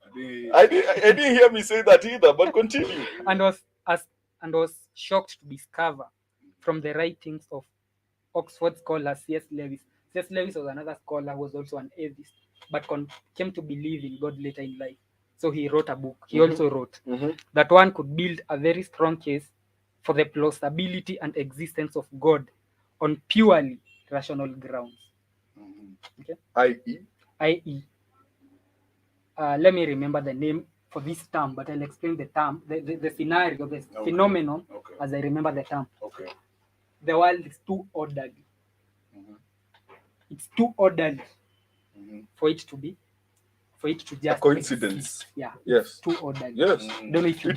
I didn't hear me say that either. But continue. And was shocked to discover from the writings of Oxford scholar C.S. Lewis. C.S. Lewis was another scholar who was also an atheist, but came to believe in God later in life. So he wrote a book. He also wrote that one could build a very strong case for the plausibility and existence of God on purely rational grounds. Okay. I.e. Let me remember the name for this term, but I'll explain the term, the scenario, the phenomenon as I remember the term. Okay. The world is too orderly. It's too orderly for it to just a coincidence. Exist. Yeah. Yes. It's too orderly. Yes. Don't know if you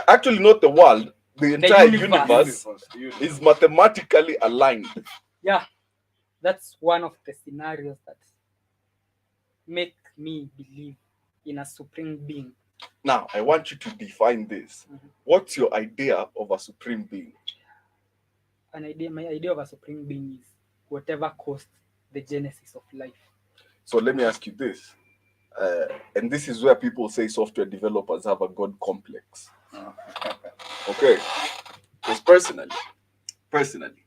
actually not the world. The entire universe is mathematically aligned. Yeah. That's one of the scenarios that make me believe in a supreme being. Now, I want you to define this. What's your idea of a supreme being? My idea of a supreme being is whatever caused the genesis of life. So let me ask you this. And this is where people say software developers have a God complex. Okay. Because personally,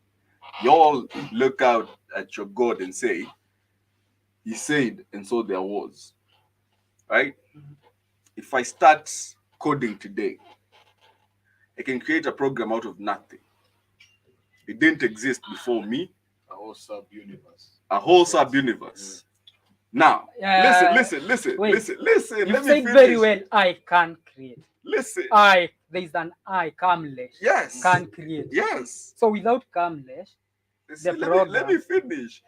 you all look out at your God and say, he said, and so there was. Right? If I start coding today, I can create a program out of nothing. It didn't exist before me. A whole sub-universe. Yeah. Now, listen. Wait, listen. You Let me said finish. very well, I can create. Listen. There's an I, Kamlesh. Yes. Can create. Yes. So without Kamlesh, let me finish.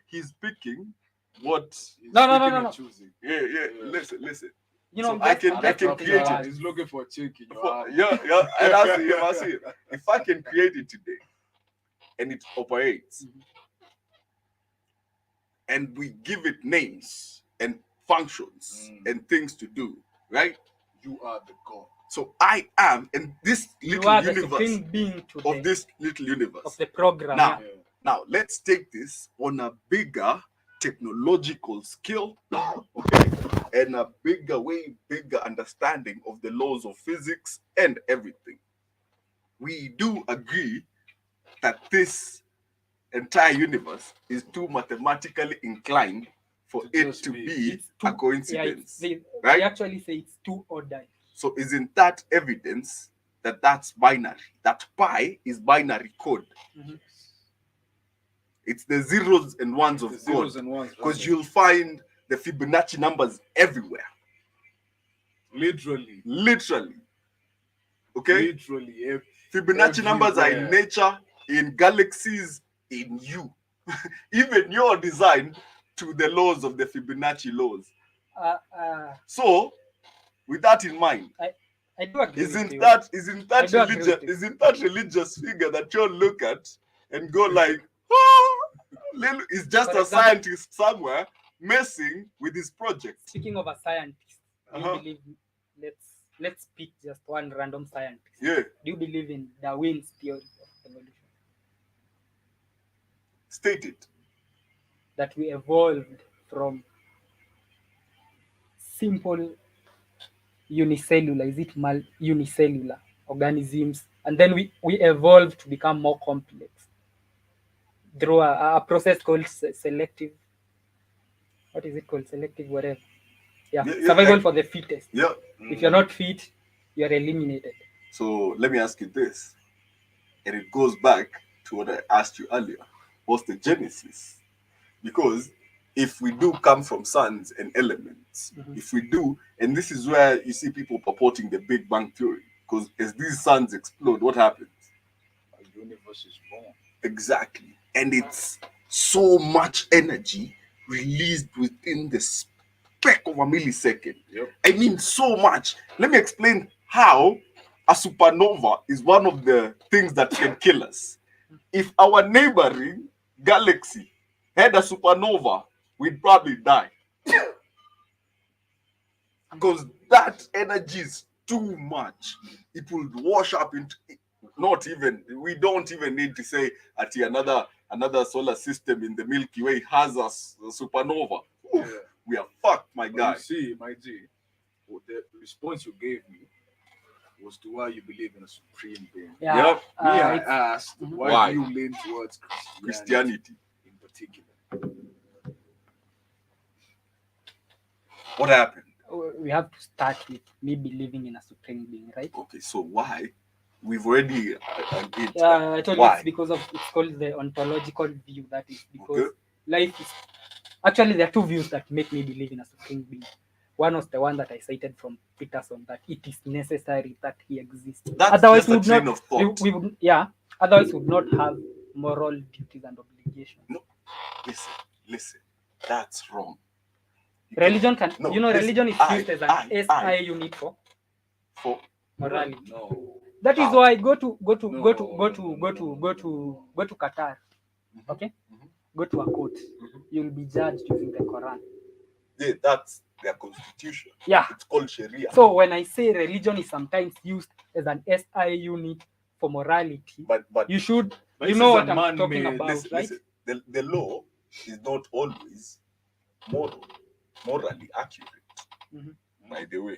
He's picking what. No. Choosing. Yeah. Listen. You know, so I can create it. He's looking for a chicken. Yeah. And I see. If I can create it today, and it operates, and we give it names and functions and things to do, right? You are the God. So I am in this little universe being of this little universe of the program. Now let's take this on a bigger technological skill, okay, and a bigger understanding of the laws of physics and everything. We do agree that this entire universe is too mathematically inclined for it to be a coincidence. Right? They actually say it's too ordered. So isn't that evidence that that's binary? That pi is binary code. It's the zeros and ones of God. Because you'll find the Fibonacci numbers everywhere. Literally. Okay? Literally. Fibonacci numbers are in nature. in galaxies, in you. Even you're designed to the laws of the Fibonacci laws. So, with that in mind, I do agree with isn't you. that I do agree with you. isn't that religious figure that you'll look at and go like, ah, is just For a example- scientist somewhere messing with his project. Speaking of a scientist, do you Uh-huh. believe? Let's pick just one random scientist. Yeah, Do you believe in Darwin's theory of evolution? state it. That we evolved from simple unicellular, is it unicellular organisms, and then we evolved to become more complex through a process called selective. What is it called? Selective whatever. Yeah, survival for the fittest. Yeah. If you're not fit, you're eliminated. So let me ask you this, and it goes back to what I asked you earlier. What's the genesis? Because if we do come from suns and elements, if we do, and this is where you see people purporting the Big Bang Theory, because as these suns explode, what happens? A universe is born. Exactly. And it's so much energy released within the speck of a millisecond. Yep. I mean, so much. Let me explain how a supernova is one of the things that can kill us. If our neighboring galaxy had a supernova, we'd probably die. Because that energy is too much. It will wash up into, we don't even need to say at another solar system in the Milky Way has a supernova. Oof, Yeah. we are fucked, my But guy. you see, my G, the response you gave me was to why you believe in a supreme being. Yeah. Yep. Me, I It's- asked, Why? why do you lean towards Christianity. in particular? What happened? we have to start with me believing in a supreme being, right? Okay, so why? We've already agreed. Yeah, I told you Why? it's because of it's called the ontological view. That is because Okay. life is actually there are two views that make me believe in a supreme being. One was the one that I cited from Peterson, that it is necessary that he exists. That's Otherwise, just we a would train not. of thought. We would, yeah. Otherwise, we would not have moral duties and obligations. Listen. That's wrong. Religion can, No, religion is I- used as an I- SI unit for For morality. No. That is How? why go to No. Qatar. Okay, go to a court. You'll be judged using the Quran. yeah, that's their constitution. Yeah. It's called Sharia. So when I say religion is sometimes used as an SI unit for morality, But you should, But you this know is what a I'm man-made- talking about, right? listen. The law is not always morally accurate. By the way,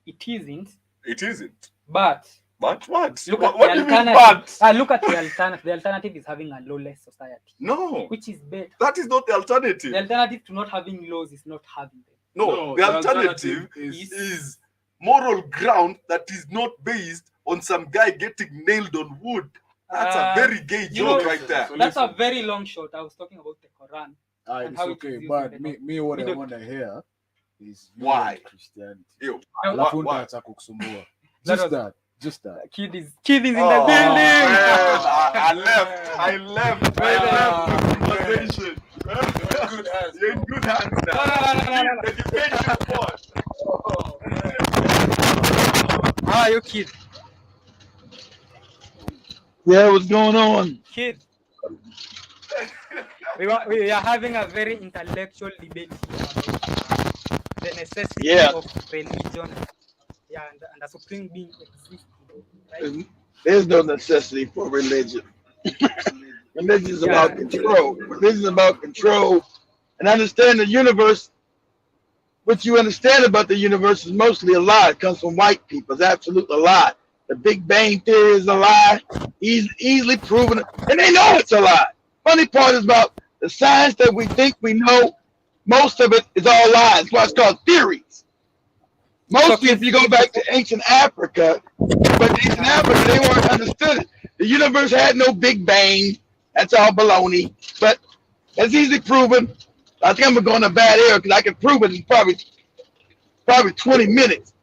It isn't. it isn't. But But what? look what at what the do you mean alternative. but? Look at the alternative. The alternative is having a lawless society, No, which is better. that is not the alternative. The alternative to not having laws is not having them. No, the alternative is moral ground that is not based on some guy getting nailed on wood. That's a very gay you joke know, right there. So That's a listen. very long shot. I was talking about the Quran. Alright, and it's how it okay. is used But in the me what We I don't- want to hear is you Why? and Christianity. Ew. Alafu Why? nitaacha kukusumbua. That Just was- that. Just that. Kid is in the Oh, building. man, I left the conversation. Good hands. You're in good hands now. No. Education board. How are you, kid? Yeah, what's going on? Kid. We are having a very intellectual debate here about the necessity Yeah. of religion. Yeah, and the supreme being existing. Right? There's no necessity for religion. Religion is about control. Religion is about control and understand the universe. What you understand about the universe is mostly a lie. It comes from white people. It's absolutely a lie. The Big Bang Theory is a lie. Easily proven. And they know it's a lie. Funny part is about the science that we think we know, most of it is all lies. That's why it's called theories. Mostly if you go back to ancient Africa, but ancient Africa, they weren't understood it. The universe had no Big Bang. That's all baloney. But it's easily proven. I think I'm going to a bad area because I can prove it in probably 20 minutes.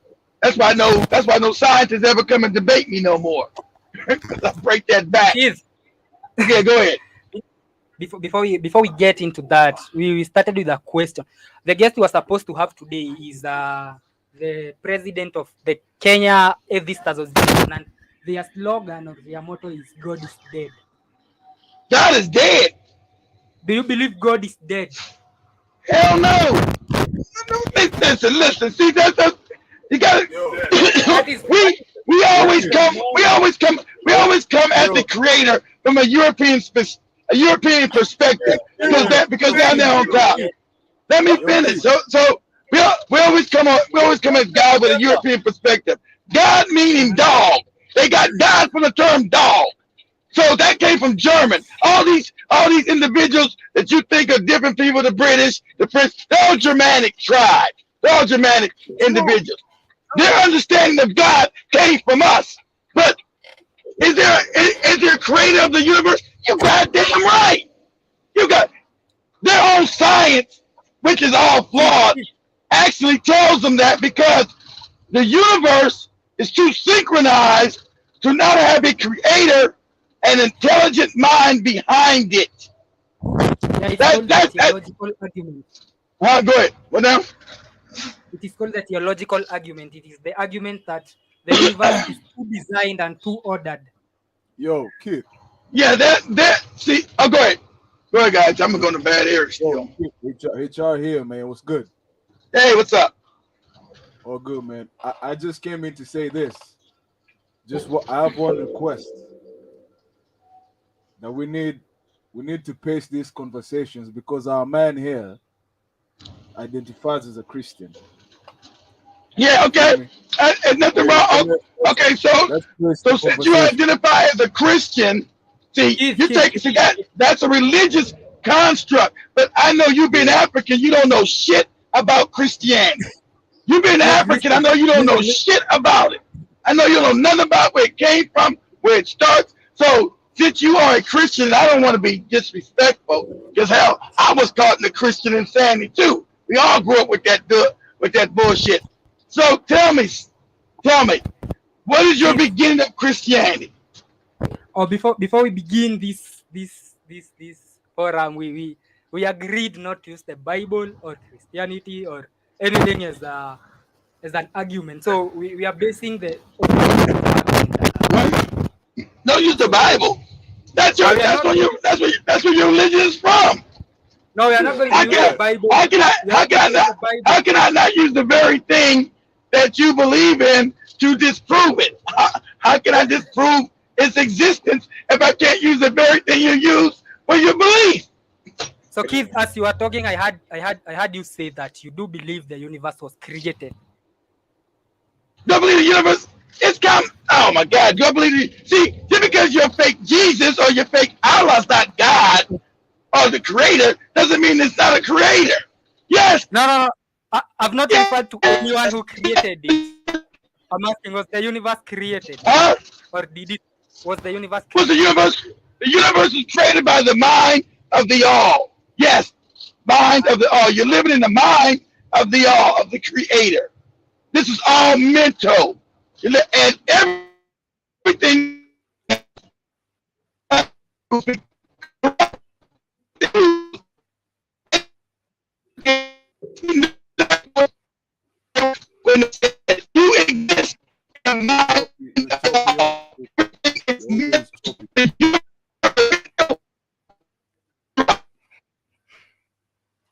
That's why no scientists ever come and debate me no more. Because I break that back. Kids, Okay, go ahead. Before we get into that, we started with a question. The guest we were supposed to have today is the president of the Kenya Atheist Association, and their slogan or their motto is "God is dead." God is dead. Do you believe God is dead? Hell no. Listen. See, that's you got Yo, That to. is We yo, always kid, come. We always come at the yo, creator from a European perspective because down kid, there on yo, top. kid, Let me yo, finish. kid. So we always come at God with a European perspective. God meaning dog. They got God from the term dog. So that came from German. All these individuals that you think are different people, the British, the French, they're all Germanic tribes. They're all Germanic individuals. Their understanding of God came from us. But is there a creator of the universe? You goddamn right. You got their own science, which is all flawed, actually tells them that because the universe is too synchronized to not have a creator and intelligent mind behind it. Yeah, it's That called the that that. theological argument. Go ahead. What now? It is called the theological argument. It is the argument that the universe is too designed and too ordered. Yo, kid. Yeah, that. See, go ahead. Go ahead, guys. I'm going to bad area Yo, still. kid, HR here, man. What's good? Hey, what's up? All good, man. I just came in to say this. Just what I have one request. That we need to pace these conversations because our man here identifies as a Christian. Yeah, You feel okay. me? And nothing So wrong. Okay, so let's pace the since you conversation. identify as a Christian, see, that's a religious construct. But I know you being Yeah. African, you don't know shit about Christianity. You being Yes, African, I know you don't know shit about it. I know you don't know nothing about where it came from, where it starts. So since you are a Christian, I don't want to be disrespectful because hell, I was caught in the Christian insanity too. We all grew up with that bullshit. So tell me, what is your beginning of Christianity? Or before we begin this forum, we agreed not to use the Bible or Christianity or anything as an argument. So we are basing the Don't use the Bible. That's we are not where your religion is from. no, we are not going to How use the can Bible. how can I We are how not can going I to use not the Bible. how can I not use the very thing that you believe in to disprove it? How can I disprove its existence if I can't use the very thing you use for your belief? So Keith, as you were talking, I heard you say that you do believe the universe was created. Don't believe the universe is come. Oh my God! Do I believe it? See, just because you're fake Jesus or you're fake Allah's not God or the creator doesn't mean it's not a creator. Yes. No. I've not Yes. referred to anyone who created it. I'm asking, was the universe created? Huh? Or was the universe Was the created? universe? The universe was created by the mind of the all. Yes, mind of the all. You're living in the mind of the all, of the creator. This is all mental. And everything when you exist in the mind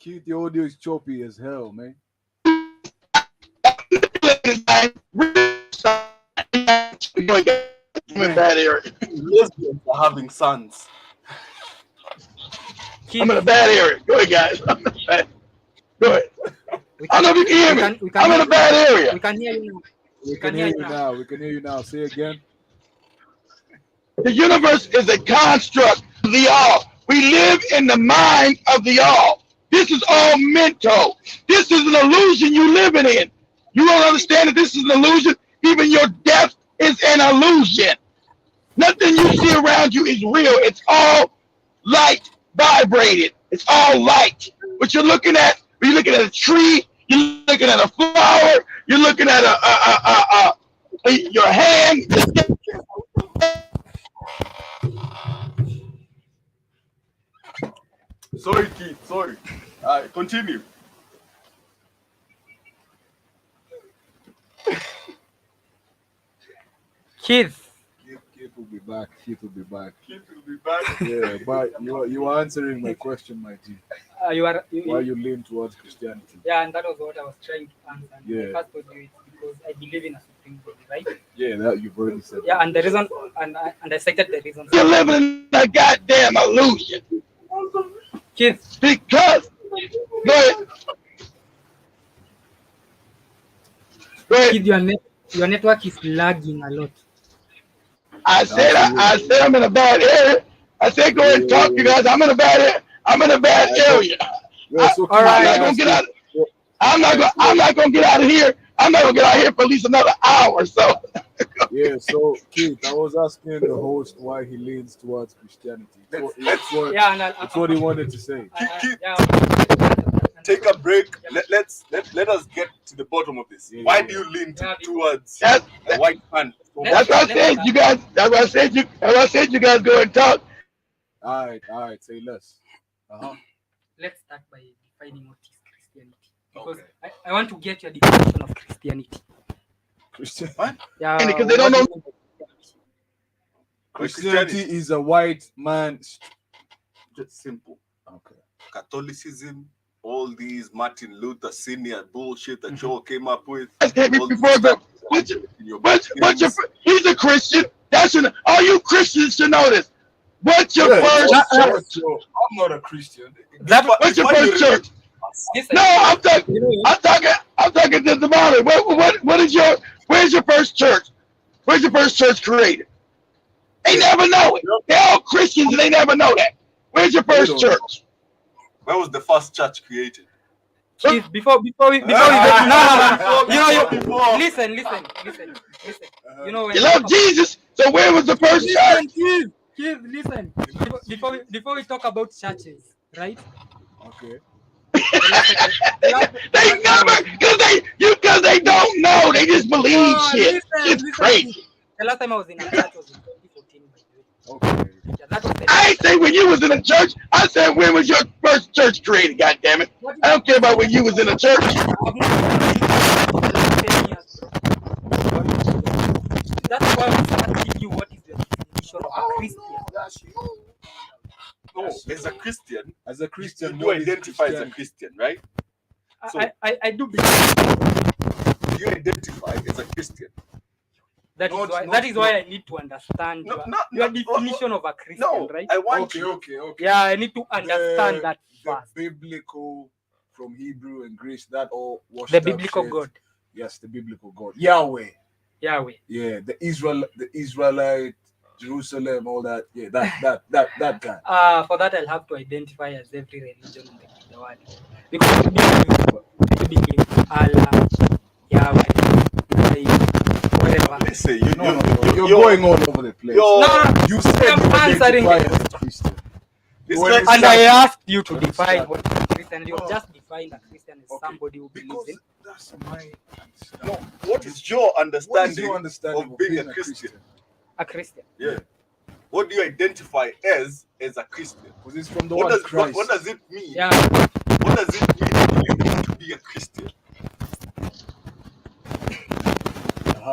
Keith, the audio is choppy as hell, man. Lesbians are having sons. I'm in a bad area. Go ahead, guys. Go ahead. I don't know if you can hear me. I'm in a bad area. We can hear you now. We can hear you now. We can hear you now. Say again. The universe is a construct of the all. We live in the mind of the all. This is all mental. This is an illusion you living in. You don't understand that this is an illusion? Even your death is an illusion. Nothing you see around you is real. It's all light vibrated. It's all light. What you're looking at, when you're looking at a tree, you're looking at a flower, you're looking at your hand. Sorry, Keith. Sorry. Continue. Kids. Keith will be back. Keith will be back. Keith will be back. Yeah, but you are answering my question, my G. Why you lean towards Christianity? Yeah, and that was what I was trying to answer. Yeah. I first told you it's because I believe in a supreme body, right? Yeah, that you've already said. Yeah, and the reason, and I cited the reason. You're living in a goddamn illusion. Kids. Because, go ahead. Go ahead. Kids, your network is lagging a lot. I said I'm in a bad area. I said go ahead and talk, you guys. I'm in a bad area. I'm in a bad area. Yeah, so All right. I'm not gonna get out. I'm not gonna get out of here. I'm not gonna get out of here for at least another hour. So Yeah, so Keith, I was asking the host why he leans towards Christianity. It's what he wanted to say. Keith, Yeah. take a break. Let us get to the bottom of this. Yeah, Why yeah. do you lean towards that's a white man? what I said. You guys. That's what I said. You guys go and talk. All right, say less. Let's start by defining what is Christianity. Because Okay. I want to get your definition of Christianity. Christian. Yeah. Because they don't know. Christianity is a white man. Just simple. Okay. Catholicism, all these Martin Luther Senior bullshit that y'all came up with. Before the what's your he's a Christian. All you Christians should know this. What's your first church? I'm not a Christian. What's your first church? Listen, No, I'm talking to the modern. Where's your first church? Where's your first church created? They never know it. They're all Christians and they never know that. Where's your first church? Where was the first church created? Keith, before we no. Listen. You know when You love Jesus, so where was the first church? Keith, listen. Before we talk about churches, right? Okay. They never, because they don't know. They just believe shit. It's crazy. The last time I was in a church was in 2014. Okay. Yeah, that was I ain't say when you was in a church. I said when was your first church created? God damn it! I don't care about when you was in a church. That's why I'm asking you what is the definition of a Christian. No, as a Christian, you what is identify as a Christianity? Christian, right? So I do believe you identify as a Christian. that is why I need to understand your definition of a Christian, right? I want Okay. Yeah, I need to understand that The first. biblical from Hebrew and Greek, that all washed The up biblical shit. God. Yes, the biblical God. Yahweh. Yahweh. Yeah, the Israelite, Jerusalem, all that. Yeah, that guy. For that I'll have to identify as every religion in the world. Because we believe Allah, Yahweh, whatever. Listen, You're going all over the place. You said I'm you answering identify as a Christian. And I asked you to define what is a Christian. You just defined a Christian as somebody who believes Because in. that's my No, what is your understanding, What is your understanding of being a Christian? A Christian. Yeah. What do you identify as a Christian? Because it's from the What word Christ. does it mean? Yeah. What does it mean to be a Christian?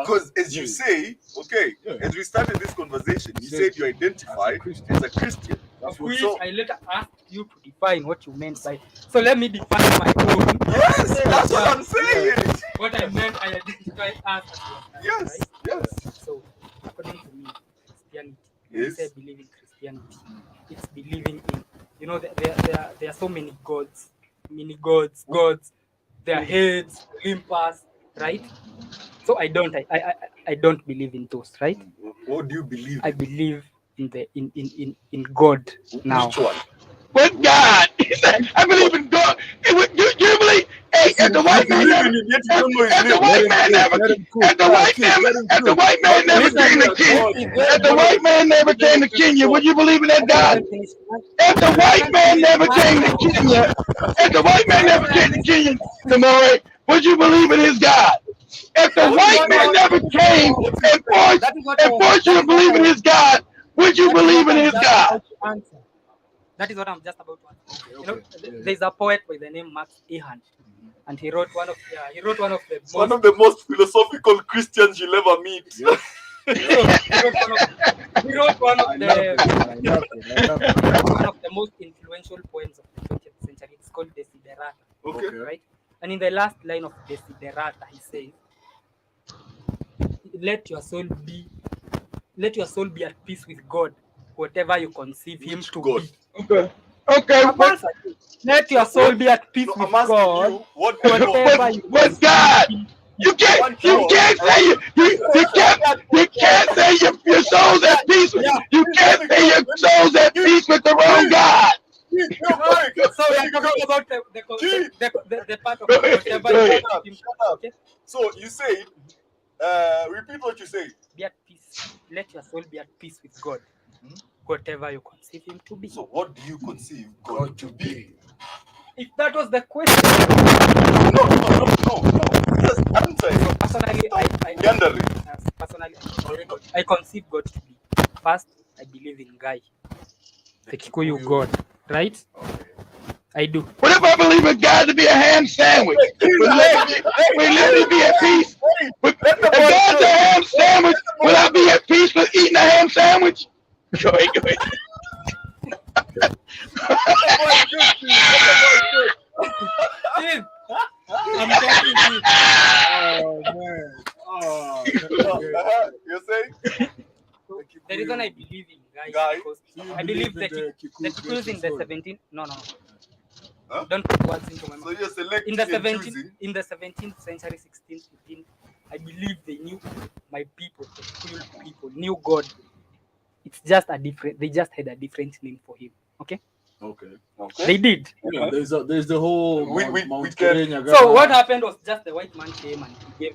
Because as you say, as we started this conversation, you said you identify as a Christian. That's Which So- I later asked you to define what you meant by. So let me define my own. Yes, that's what I'm saying. What I meant, I identify as a Christian. Yes, Right? yes. So according to me, Christianity. Yes. When you say believe in Christianity, it's believing in. You know, there are so many gods, gods. Their heads, Olympus, right? So I don't believe in those, right? What do you believe? I believe in God now. Which one? What God? He said, I believe in God. Do you believe? Hey, if the white man never, if the white man never, if the white man never came to Kenya, if the white man never came to Kenya, would you believe in that God? If the white man never came to Kenya, if the white man never came to Kenya, tomorrow, would you believe in his God? If the white man never came and forced you to believe in his God, would you believe in his God? That is what I'm just about to answer. You know, Okay. there's a poet by the name Max Ehand, and he wrote one of the It's one of the most philosophical Christians you'll ever meet. Yes. he wrote one of I love it. I love it. one of the most influential poems of the 20th century. It's called Desiderata. Okay. Right? And in the last line of Desiderata, he says, let your soul be at peace with God, whatever you conceive him Which to God? be. Okay. Okay. I'm answering you. Let your soul be at peace No, with I'm asking God, you, what whatever you What God? You can't say your soul's at peace with you can't say your soul's at peace with the wrong God. So we are talking about the part of Go ahead, whatever go you ahead. conceive him to be. Okay? So you said, repeat what you said. Be at peace. Let your soul be at peace with God, whatever you conceive him to be. So what do you conceive God to be? If that was the question, No. Just answer it. personally, I conceive God to be. First, I believe in Guy, the Kikuyu God, right? I do. What if I believe in God to be a ham sandwich? Will let me be at peace? If God's a ham sandwich, will I be at peace with eating a ham sandwich? Go ahead. Steve, I'm talking to you. Oh man. Oh, You're saying? The reason I believe in Guy Guy? is because I believe that the Kikus in the 17th. No. Huh? Don't put words into my So mouth. you're selecting In the and 17th, choosing? in the 17th century, 16th, 15th, I believe they knew my people, the Kikuyu people, knew God. It's just a different. They just had a different name for him. Okay. They did. Yeah, there's the whole We Mount can- Kenya. So what happened was just the white man came and he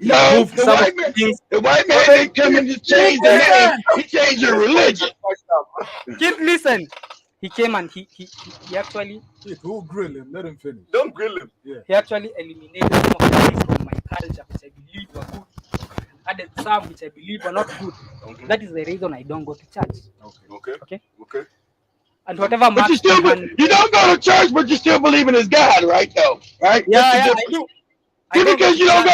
No, moved some of the things. the white man didn't come and just change the name. He changed your religion. Kid, listen. He came and he actually Who grill him? Let him finish. Don't grill him. he actually eliminated some of the things from my culture which I believe were good, and added some which I believe were not good. Okay. That is the reason I don't go to church. Okay. And whatever But you don't go to church, but you still believe in his God, right? Though, right? Yeah, I do. Just because you don't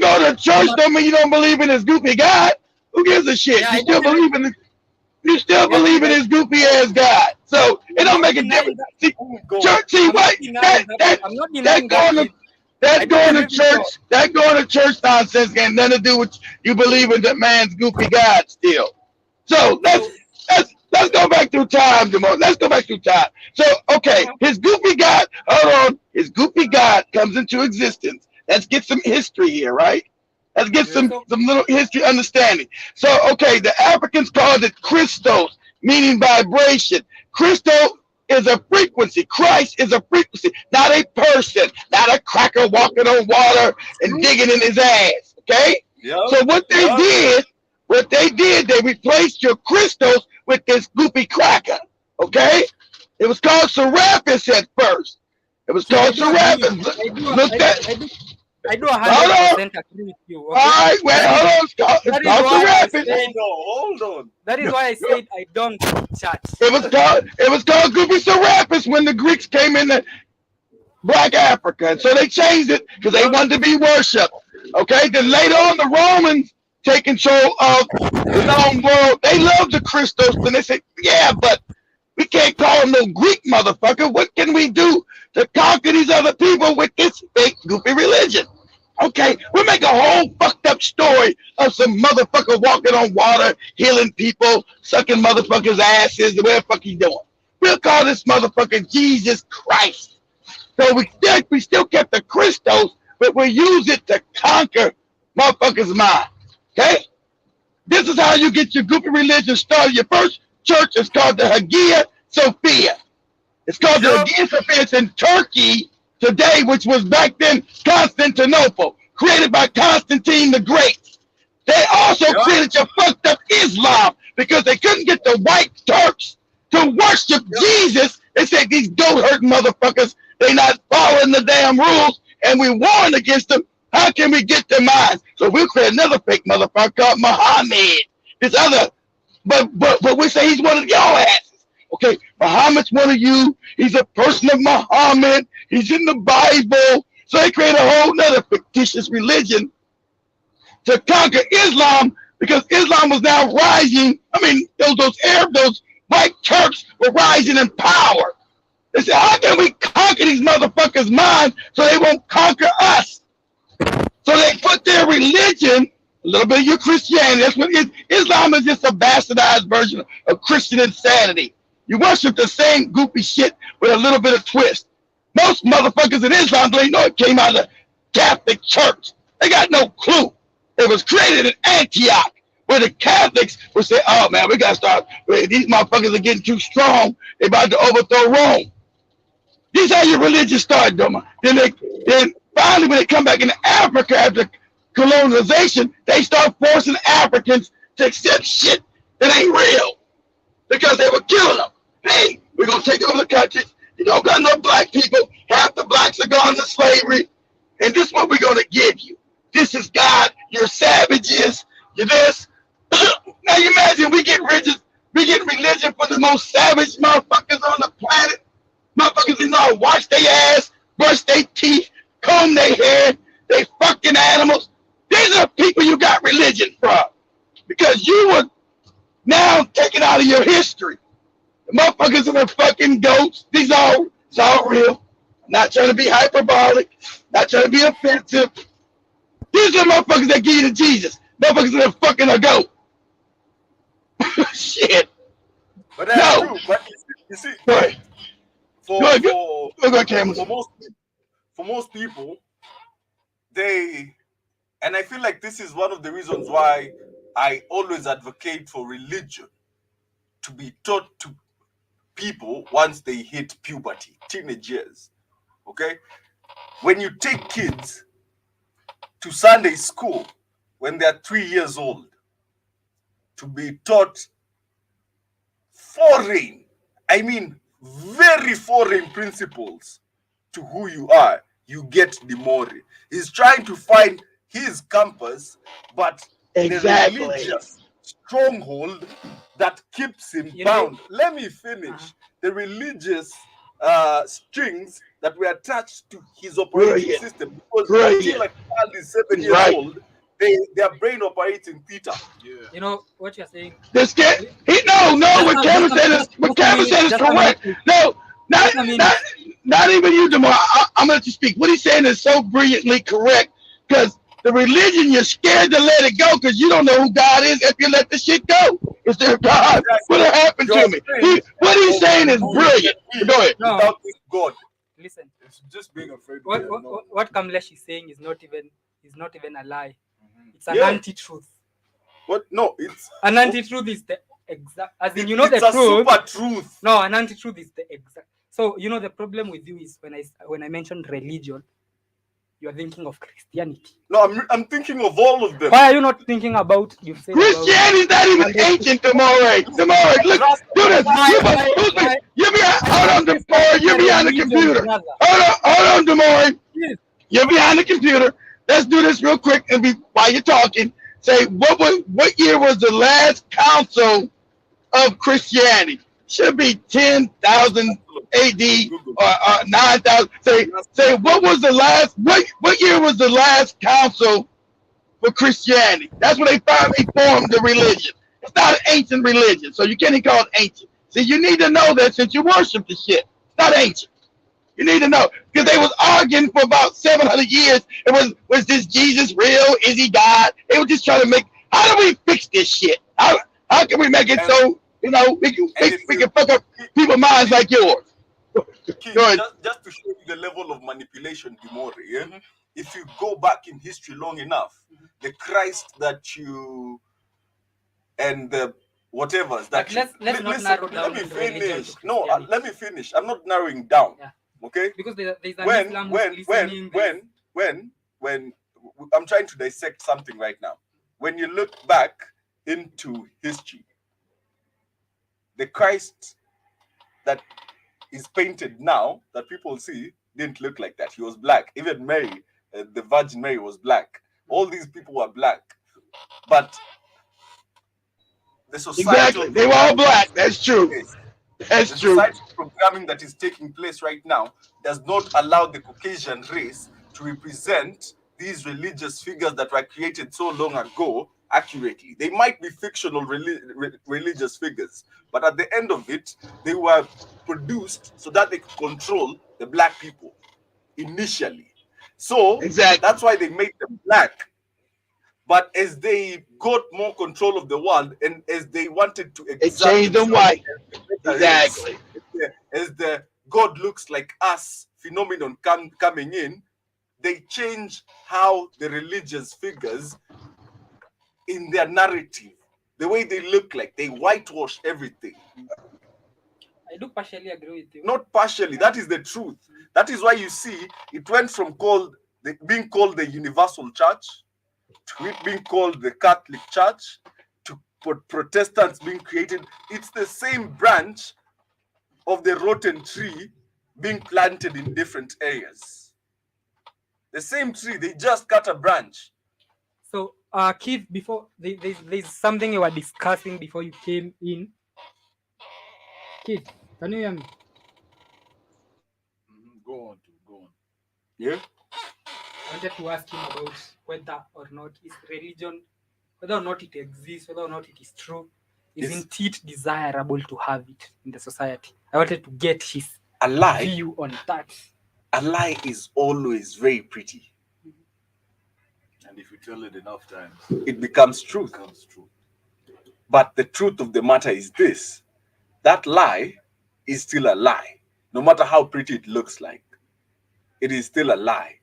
go to church don't mean you don't believe in his goofy God. Who gives a shit? Yeah, You still believe in his goofy ass God. So it don't make a difference. See, church, see what? That going to church nonsense got nothing to do with you believe in that man's goofy God still. So let's go back through time, Demone. Let's go back through time. So okay, his goofy God, hold on, his goofy God comes into existence. Let's get some history here, right? Let's get some little history understanding. So okay, the Africans called it Christos, meaning vibration. Christo is a frequency. Christ is a frequency, not a person, not a cracker walking on water and digging in his ass. Okay? Yeah. So what they did, they replaced your Christos with this goofy cracker. Okay? It was called Serapis at first. It was called Serapis. I do 100% agree with you. Okay? All right, hold on. It's called Serapis. Hold on. That is why I said I don't go to church. It was called Goofy Serapis when the Greeks came into Black Africa, and so they changed it because they wanted to be worshipped. Okay, then later on the Romans take control of the known world. They love the Christos, and they say, yeah, but we can't call them no Greek motherfucker. What can we do to conquer these other people with this fake goofy religion? Okay, we'll make a whole fucked up story of some motherfucker walking on water, healing people, sucking motherfuckers' asses, the way the fuck he's doing. We'll call this motherfucker Jesus Christ. So we still kept the Christos, but we use it to conquer motherfuckers' mind. Okay? This is how you get your goofy religion started. Your first church is called the Hagia Sophia. It's called the Hagia Sophia. It's in Turkey today, which was back then Constantinople, created by Constantine the Great. They also created your fucked up Islam because they couldn't get the white Turks to worship Jesus. They said these goat herding motherfuckers, they not following the damn rules, and we warned against them. How can we get their minds? So we'll create another fake motherfucker called Muhammad, this other But we say he's one of your asses. Okay, Muhammad's one of you. He's a person of Muhammad. He's in the Bible. So they create a whole nother fictitious religion to conquer Islam because Islam was now rising. I mean, those white Turks were rising in power. They said, how can we conquer these motherfuckers' minds so they won't conquer us? So they put their religion, a little bit of your Christianity. That's what Islam is, just a bastardized version of Christian insanity. You worship the same goofy shit with a little bit of twist. Most motherfuckers in Islam don't even know it came out of the Catholic Church. They got no clue. It was created in Antioch, where the Catholics would say, oh man, we gotta start, these motherfuckers are getting too strong. They about to overthrow Rome. This is how your religion started, Doma. Then finally, when they come back into Africa after colonization, they start forcing Africans to accept shit that ain't real because they were killing them. Hey, we're gonna take over the country. You don't got no black people. Half the blacks are gone to slavery, and this is what we're gonna give you. This is God. You're savages. You're this. Now you imagine we get religion for the most savage motherfuckers on the planet. Motherfuckers didn't know how to wash their ass, brush their teeth, comb their hair, they fucking animals. These are the people you got religion from. Because you were now taken out of your history. The motherfuckers are the fucking goats. It's all real. I'm not trying to be hyperbolic, not trying to be offensive. These are the motherfuckers that give you to Jesus. Motherfuckers that are fucking a goat. Shit. But that's true. But you see, Go ahead. For most people, and I feel like this is one of the reasons why I always advocate for religion to be taught to people once they hit puberty, teenage years. Okay? When you take kids to Sunday school when they're 3 years old to be taught foreign, I mean very foreign principles to who you are, you get the Mori. He's trying to find his compass, but exactly. The religious stronghold that keeps him bound. Let me finish. The religious strings that were attached to his operating system, because until like a child is 7 years old, their brain operates in theta. Yeah. You know what you're saying? This kid, what Cameron said is correct. No, not even you, Demar. I'm going to let you speak. What he's saying is so brilliantly correct, because the religion, you're scared to let it go because you don't know who God is if you let the shit go. Is there God? What happened to me? What he's saying is brilliant. Go ahead. Without this God. Listen. It's just being afraid. What Kamlesh is saying is not even a lie. It's an anti-truth. What? No, it's an anti-truth is the exact. As in, the truth. Super truth. No, an anti-truth is the exact. So the problem with you is when I mentioned religion, you are thinking of Christianity. No, I'm thinking of all of them. Why are you not thinking about? You said Christianity is not even ancient, Demore. Look, do this. Hold on, Demore. You're behind the computer. Hold on, Demore. You're behind the computer. Let's do this real quick and while you're talking. Say what year was the last council of Christianity? Should be 10,000 AD or 9,000. Say what was the last? What year was the last council for Christianity? That's when they finally formed the religion. It's not an ancient religion, so you can't even call it ancient. See, you need to know that since you worship the shit. It's not ancient. You need to know because they was arguing for about 700 years. It was this Jesus real? Is he God? They were just trying to make. How do we fix this shit? How can we make it so we can fuck up people's minds like yours? Just to show you the level of manipulation, Dimori. Yeah? Mm-hmm. If you go back in history long enough, the Christ that you and the whatever that let's not narrow down. Let me finish. No, let me finish. I'm not narrowing down. Yeah. Okay, because there's an Islam when I'm trying to dissect something right now. When you look back into history, the Christ that is painted now that people see didn't look like that. He was black. Even Mary, the Virgin Mary, was black. All these people were black. But the societal Exactly. They were all black. That's true. yes, That's the true. societal programming that is taking place right now does not allow the Caucasian race to represent these religious figures that were created so long ago accurately. They might be fictional religious figures, but at the end of it, they were produced so that they could control the black people initially. So Exactly. that's why they made them black. But as they got more control of the world and as they wanted to It exert changed them themselves white. as the better race, Exactly. as the God looks like us phenomenon coming in, they change how the religious figures in their narrative, the way they look like, they whitewash everything. I do partially agree with you. Not partially, that is the truth. That is why you see it went from being called the Universal Church to it being called the Catholic Church to Protestants being created. It's the same branch of the rotten tree being planted in different areas. The same tree, they just cut a branch. So, Keith, before there's something you were discussing before you came in. Keith, can you hear me? Go on, go on. Yeah. I wanted to ask him about whether or not is religion, whether or not it exists, whether or not it is true. Isn't it desirable to have it in the society? I wanted to get his view on that. A lie is always very pretty. And if you tell it enough times, it becomes truth. But the truth of the matter is this: that lie is still a lie. No matter how pretty it looks like, it is still a lie.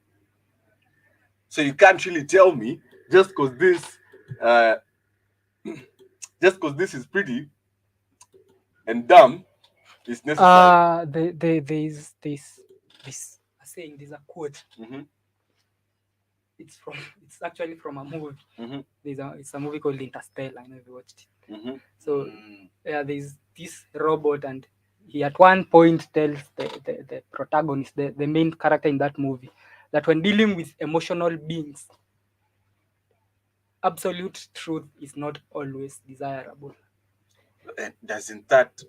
So you can't really tell me just because this is pretty and dumb is necessary. There's this saying, there's a quote. Mhm. It's actually from a movie. Mhm. It's a movie called Interstellar. I know if you watched it. Mhm. So yeah, there's this robot, and he at one point tells the protagonist, the main character in that movie, that when dealing with emotional beings, absolute truth is not always desirable. Doesn't that,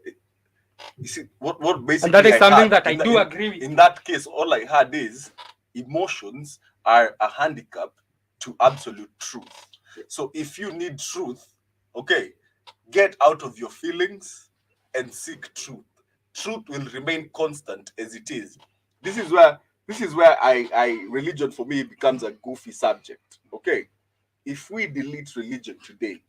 you see, what basically, and that is I something had that I do agree with. In that case, all I had is emotions are a handicap to absolute truth. So if you need truth, okay, get out of your feelings and seek truth. Truth will remain constant as it is. This is where I religion for me becomes a goofy subject. Okay, if we delete religion today,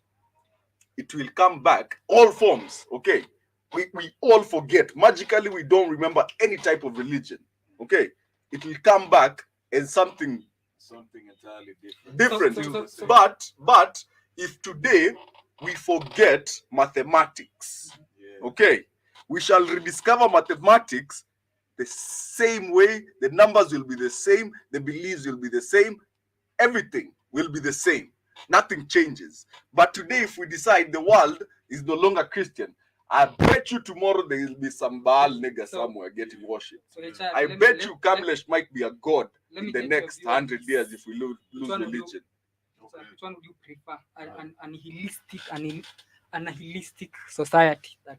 it will come back all forms. Okay, we all forget magically. We don't remember any type of religion. Okay, it will come back as something entirely different. but if today we forget mathematics, okay, we shall rediscover mathematics the same way. The numbers will be the same, the beliefs will be the same, everything will be the same. Nothing changes. But today, if we decide the world is no longer Christian, I bet you tomorrow there will be some Baal nigga somewhere getting worshipped. I bet you Kamlesh might be a god in the next 100 years if we lose religion. Which one would you prefer? An nihilistic society that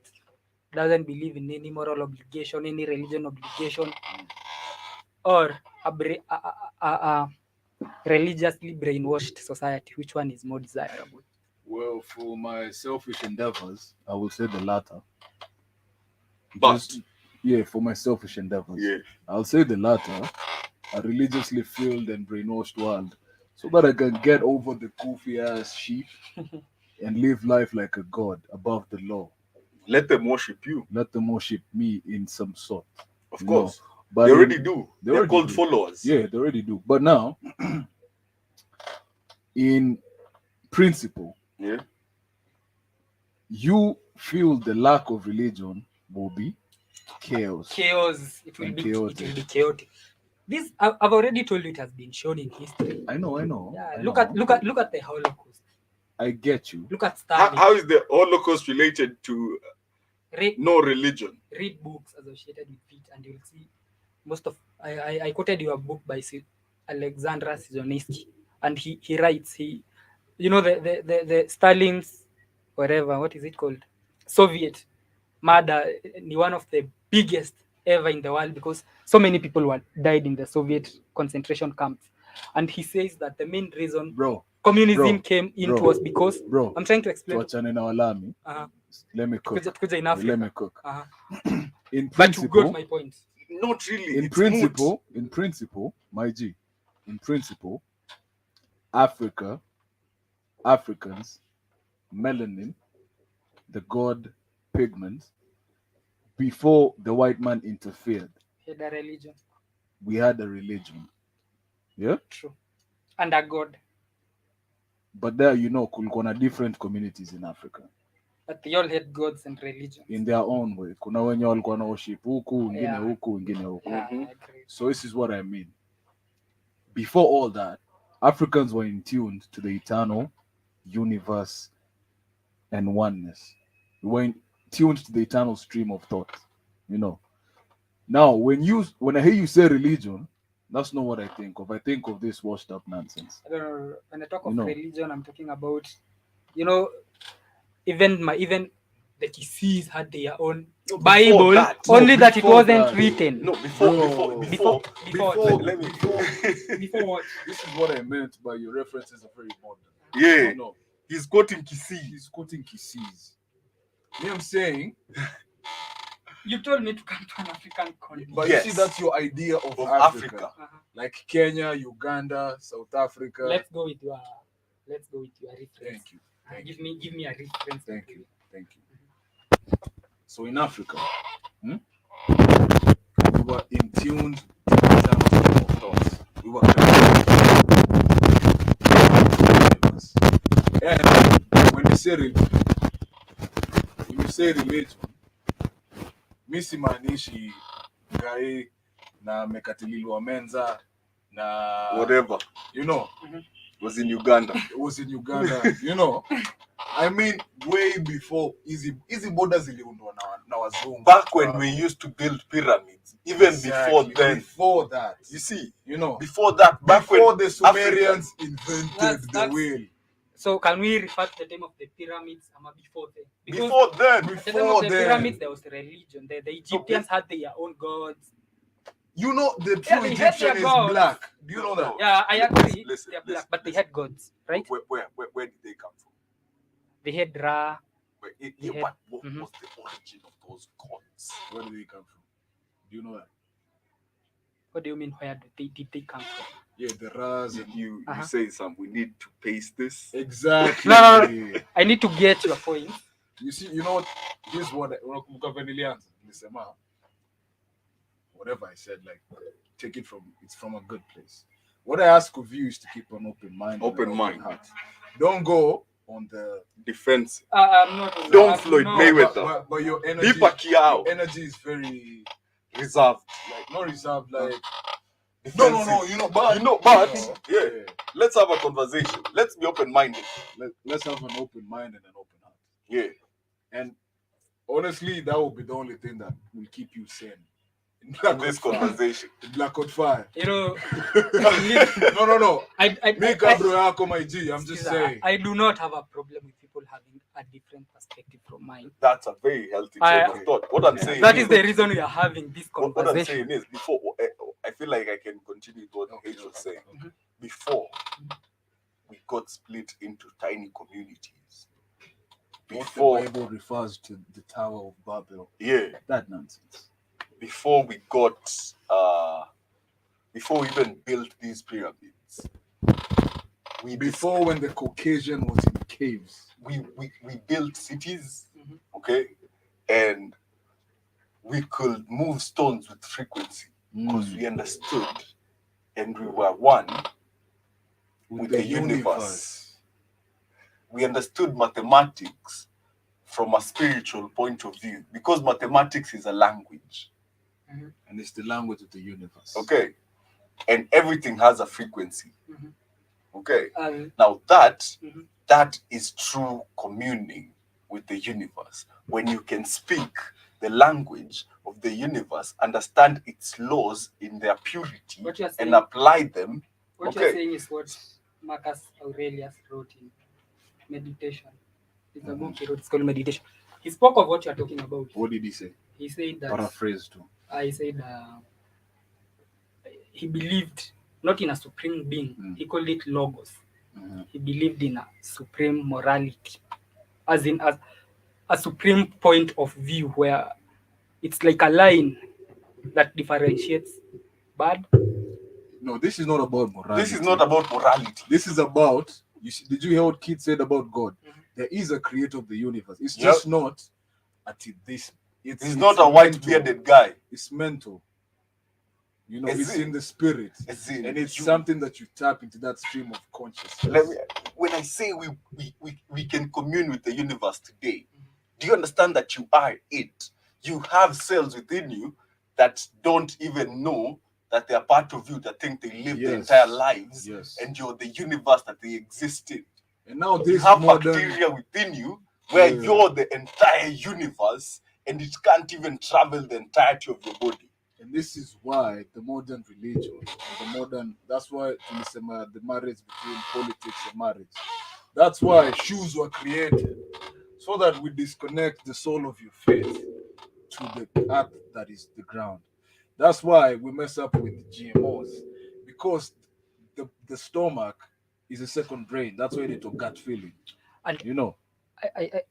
doesn't believe in any moral obligation, any religion obligation, or a religiously brainwashed society? Which one is more desirable? Well, for my selfish endeavors, I will say the latter. For my selfish endeavors, I'll say the latter. A religiously filled and brainwashed world, so that I can get over the goofy ass sheep and live life like a god above the law. Let them worship you. Let them worship me in some sort. Of course. But they already do. They're called followers. Yeah, they already do. But now, in principle, you feel the lack of religion will be chaos. It will be chaotic. This I've already told you, it has been shown in history. I know. Yeah, look at the Holocaust. I get you. Look at Stalin. How is the Holocaust related to no religion? Read books associated with it, and you'll see most of. I quoted your book by Alexander Solzhenitsyn, and he writes, the Stalin's whatever, what is it called, Soviet murder ni one of the biggest ever in the world, because so many people were died in the Soviet concentration camps. And he says that the main reason communism came into was because I'm trying to explain. Tuachane na walami. Let me cook. Tukuja in Africa. Let me cook. In But you principle, got my point. Not really. in principle, my G, in principle, Africans, melanin, the god pigment, before the white man interfered, He had a religion. we had a religion. Yeah? True. And a god. But there, kulikuwa na different communities in Africa. But they all had gods and religions. In their own way. Kuna wenye walikuwa na worship huku, wengine huku, wengine huku. Yeah, I agree. So this is what I mean. Before all that, Africans were in tuned to the eternal universe and oneness. We were in tuned to the eternal stream of thought. Now, when I hear you say religion, that's not what I think of. I think of this washed up nonsense. I don't know. When I talk of religion, I'm talking about, even the Kissis had their own Bible, only that it wasn't written. No, before. Let me. Before what? This is what I meant by your references are very modern. Yeah. He's quoting Kissis. You know what I'm saying? You told me to come to an African country. But you see, that's your idea of Africa. Like Kenya, Uganda, South Africa. Let's go with your reference. Thank you. Give me a reference. Thank you. So in Africa, we were in tune to the eternal stream of thoughts. We were connected. And when you say religion, mi simaanishi gai na mekatililwa menza na whatever. Was in Uganda. It was in Uganda. I mean, way before easy borders ziliundwa na wazungu. Back when we used to build pyramids, even before then. Before that, you see, before that, back before when the Sumerians invented the wheel. So can we refer to the time of the pyramids before then? Before then. At the time of the pyramids, there was religion. The Egyptians had their own gods. The true Egyptian is black. Do you know that? Yeah, I agree. Listen, They're black, but they had gods, right? Where did they come from? They had Ra. What was the origin of those gods? Where did they come from? Do you know that? What do you mean? Where did they come from? Yeah, the Ras. You say we need to paste this. Exactly. No, I need to get your point. You see, you know what? This is what whatever I said, like, take it it's from a good place. What I ask of you is to keep an open mind. Open mind. Heart. Don't go on the defense. Don't Floyd Mayweather. But your energy, is very reserved. Like, not reserved, like... Defensive. No, but yeah. Let's have a conversation. Let's be open-minded. Let's have an open mind and an open heart. Yeah. And honestly, that will be the only thing that will keep you sane. In this conversation. Black on fire. No. My G, I'm just saying. I do not have a problem with people having a different perspective from mine. That's a very healthy train of thought. What I'm saying that is the reason we are having this conversation. What I'm saying is, before, I feel like I can continue to what H was saying. Before, we got split into tiny communities. Before the Bible refers to the Tower of Babel. Yeah. That nonsense. Before we even built these pyramids. When the Caucasian was in caves. We built cities, okay? And we could move stones with frequency because we understood and we were one with the universe. We understood mathematics from a spiritual point of view because mathematics is a language. And it's the language of the universe. Okay. And everything has a frequency. Okay. Now that is true communing with the universe. When you can speak the language of the universe, understand its laws in their purity, and apply them. What you're saying is what Marcus Aurelius wrote in Meditation. It's a book he wrote. It's called Meditation. He spoke of what you are talking about. What did he say? He said that Paraphrase too. I said he believed not in a supreme being. He called it logos. He believed in a supreme morality, as in a supreme point of view where it's like a line that differentiates bad. No, this is not about morality. This is not about morality. This is about, did you hear what Keith said about God? There is a creator of the universe. It's just not at this. It's not a white bearded guy. It's mental. It's in the spirit. And it's something that you tap into that stream of consciousness. When I say we can commune with the universe today, do you understand that you are it? You have cells within you that don't even know that they are part of you, that think they live their entire lives, and you're the universe that they exist in. And now you have bacteria within you where you're the entire universe, and it can't even travel the entirety of your body. And this is why the modern religion, that's why the marriage between politics and marriage. That's why shoes were created, so that we disconnect the soul of your faith to the earth that is the ground. That's why we mess up with GMOs, because the stomach is a second brain. That's why they do gut feeling. And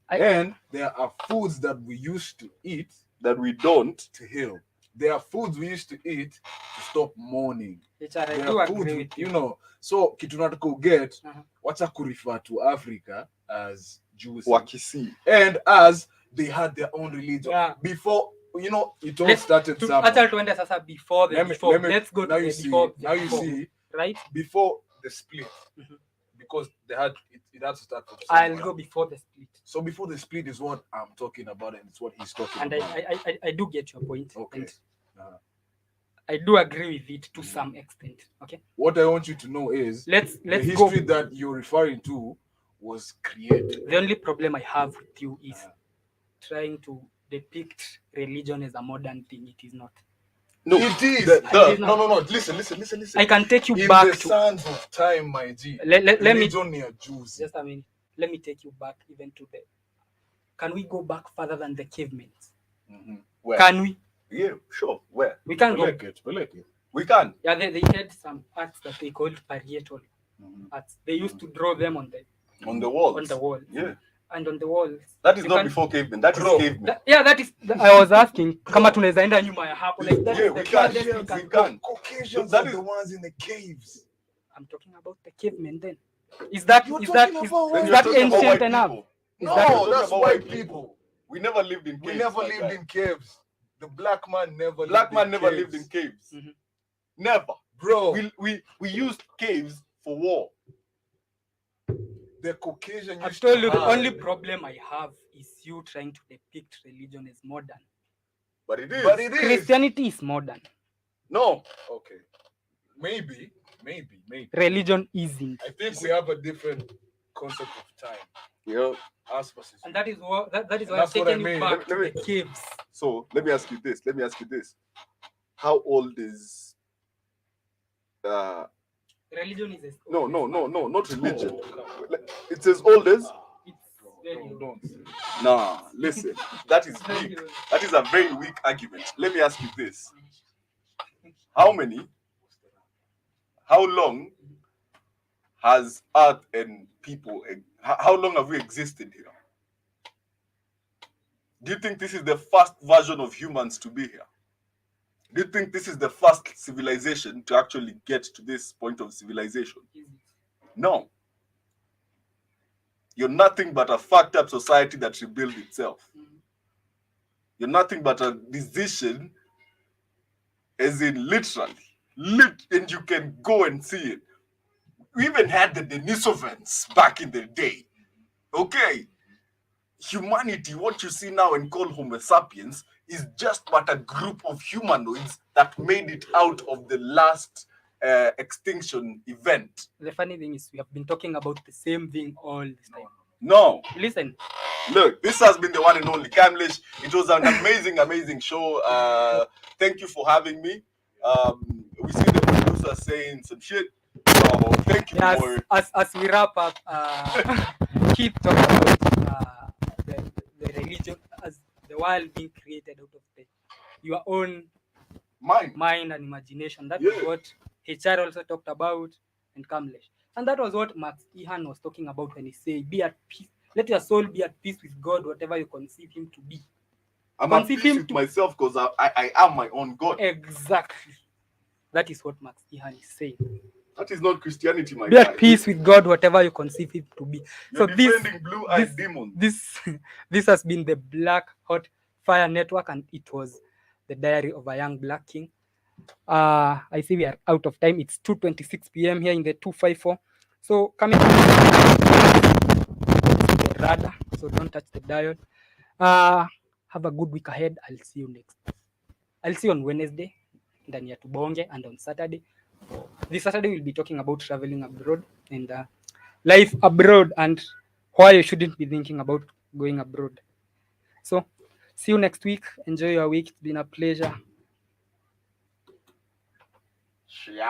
and there are foods that we used to eat that we don't to heal. There are foods we used to eat to stop mourning. I do agree with you. So kitu nataka get wacha kurefer to Africa as Jews Wakisi, and as they had their own religion before. It all started before let's go now to you the see, before. Now you see, right? Before the split, because they had it had to start from somewhere. I'll go before the split. So before the split is what I'm talking about, and it's what he's talking about. And I do get your point. Okay. I do agree with it to some extent. Okay. What I want you to know is let's the history that you're referring to was created. The only problem I have with you is trying to depict religion as a modern thing. It is not. No, it is. No. Listen. I can take you in back the sands of time, my G. Let me near Jews. Just a minute. Let me take you back even to the. Can we go back further than the cavemen? Where? Can we? Yeah, sure. Where? We can go. We can. Yeah, they had some arts that they called parietal arts. They used to draw them on the walls. On the wall. Yeah. And on the walls. That is not before cavemen. That is cavemen. That is. I was asking. Kama tunaweza enda nyuma ya hapo. Like that. Yeah, we can. Caucasians are the ones in the caves. I'm talking about the cavemen. Then is that ancient enough? No, that's white people. We never lived in caves. We never lived in caves. The black man never lived in caves. Never. Bro. We used caves for war. The Caucasian. I've told you the only problem I have is you trying to depict religion as modern. But it is. Christianity is modern. No. Okay. Maybe. Religion isn't. I think we have a different concept of time. Yeah. And that is why I'm taking you back to the caves. So let me ask you this. How old is religion is no, not religion. It's as old as Nah, listen. That is weak. That is a very weak argument. Let me ask you this. How long has Earth and people, how long have we existed here? Do you think this is the first version of humans to be here? Do you think this is the first civilization to actually get to this point of civilization? No. You're nothing but a fucked up society that rebuilt itself. You're nothing but a decision, as in literally. And you can go and see it. We even had the Denisovans back in the day. Okay. Humanity, what you see now and call Homo sapiens, is just but a group of humanoids that made it out of the last extinction event. The funny thing is we have been talking about the same thing all this time. No. Listen. Look, this has been the one and only Kamlish. It was an amazing show. Thank you for having me. We see the producer saying some shit. So thank you for... As we wrap up, keep talking about the religion as the world being created out of your own Mind. and imagination. That was what HR also talked about, and Kamlesh. And that was what Max Ihan was talking about when he said, be at peace. Let your soul be at peace with God, whatever you conceive him to be. I'm at peace with myself because I am my own God. Exactly. That is what Max Ihan is saying. That is not Christianity, my Be guy. at peace with God, whatever you conceive him to be. You're defending blue-eyed demons. This has been the Black Hot Fire Network, and it was the Diary of a Young Black King. I see we are out of time. It's 2:26 p.m. here in the 254. So coming the radar, so don't touch the dial. Have a good week ahead. I'll see you on Wednesday, ndani ya Tubonge, and on Saturday. This Saturday we'll be talking about traveling abroad and life abroad and why you shouldn't be thinking about going abroad. So see you next week. Enjoy your week. It's been a pleasure.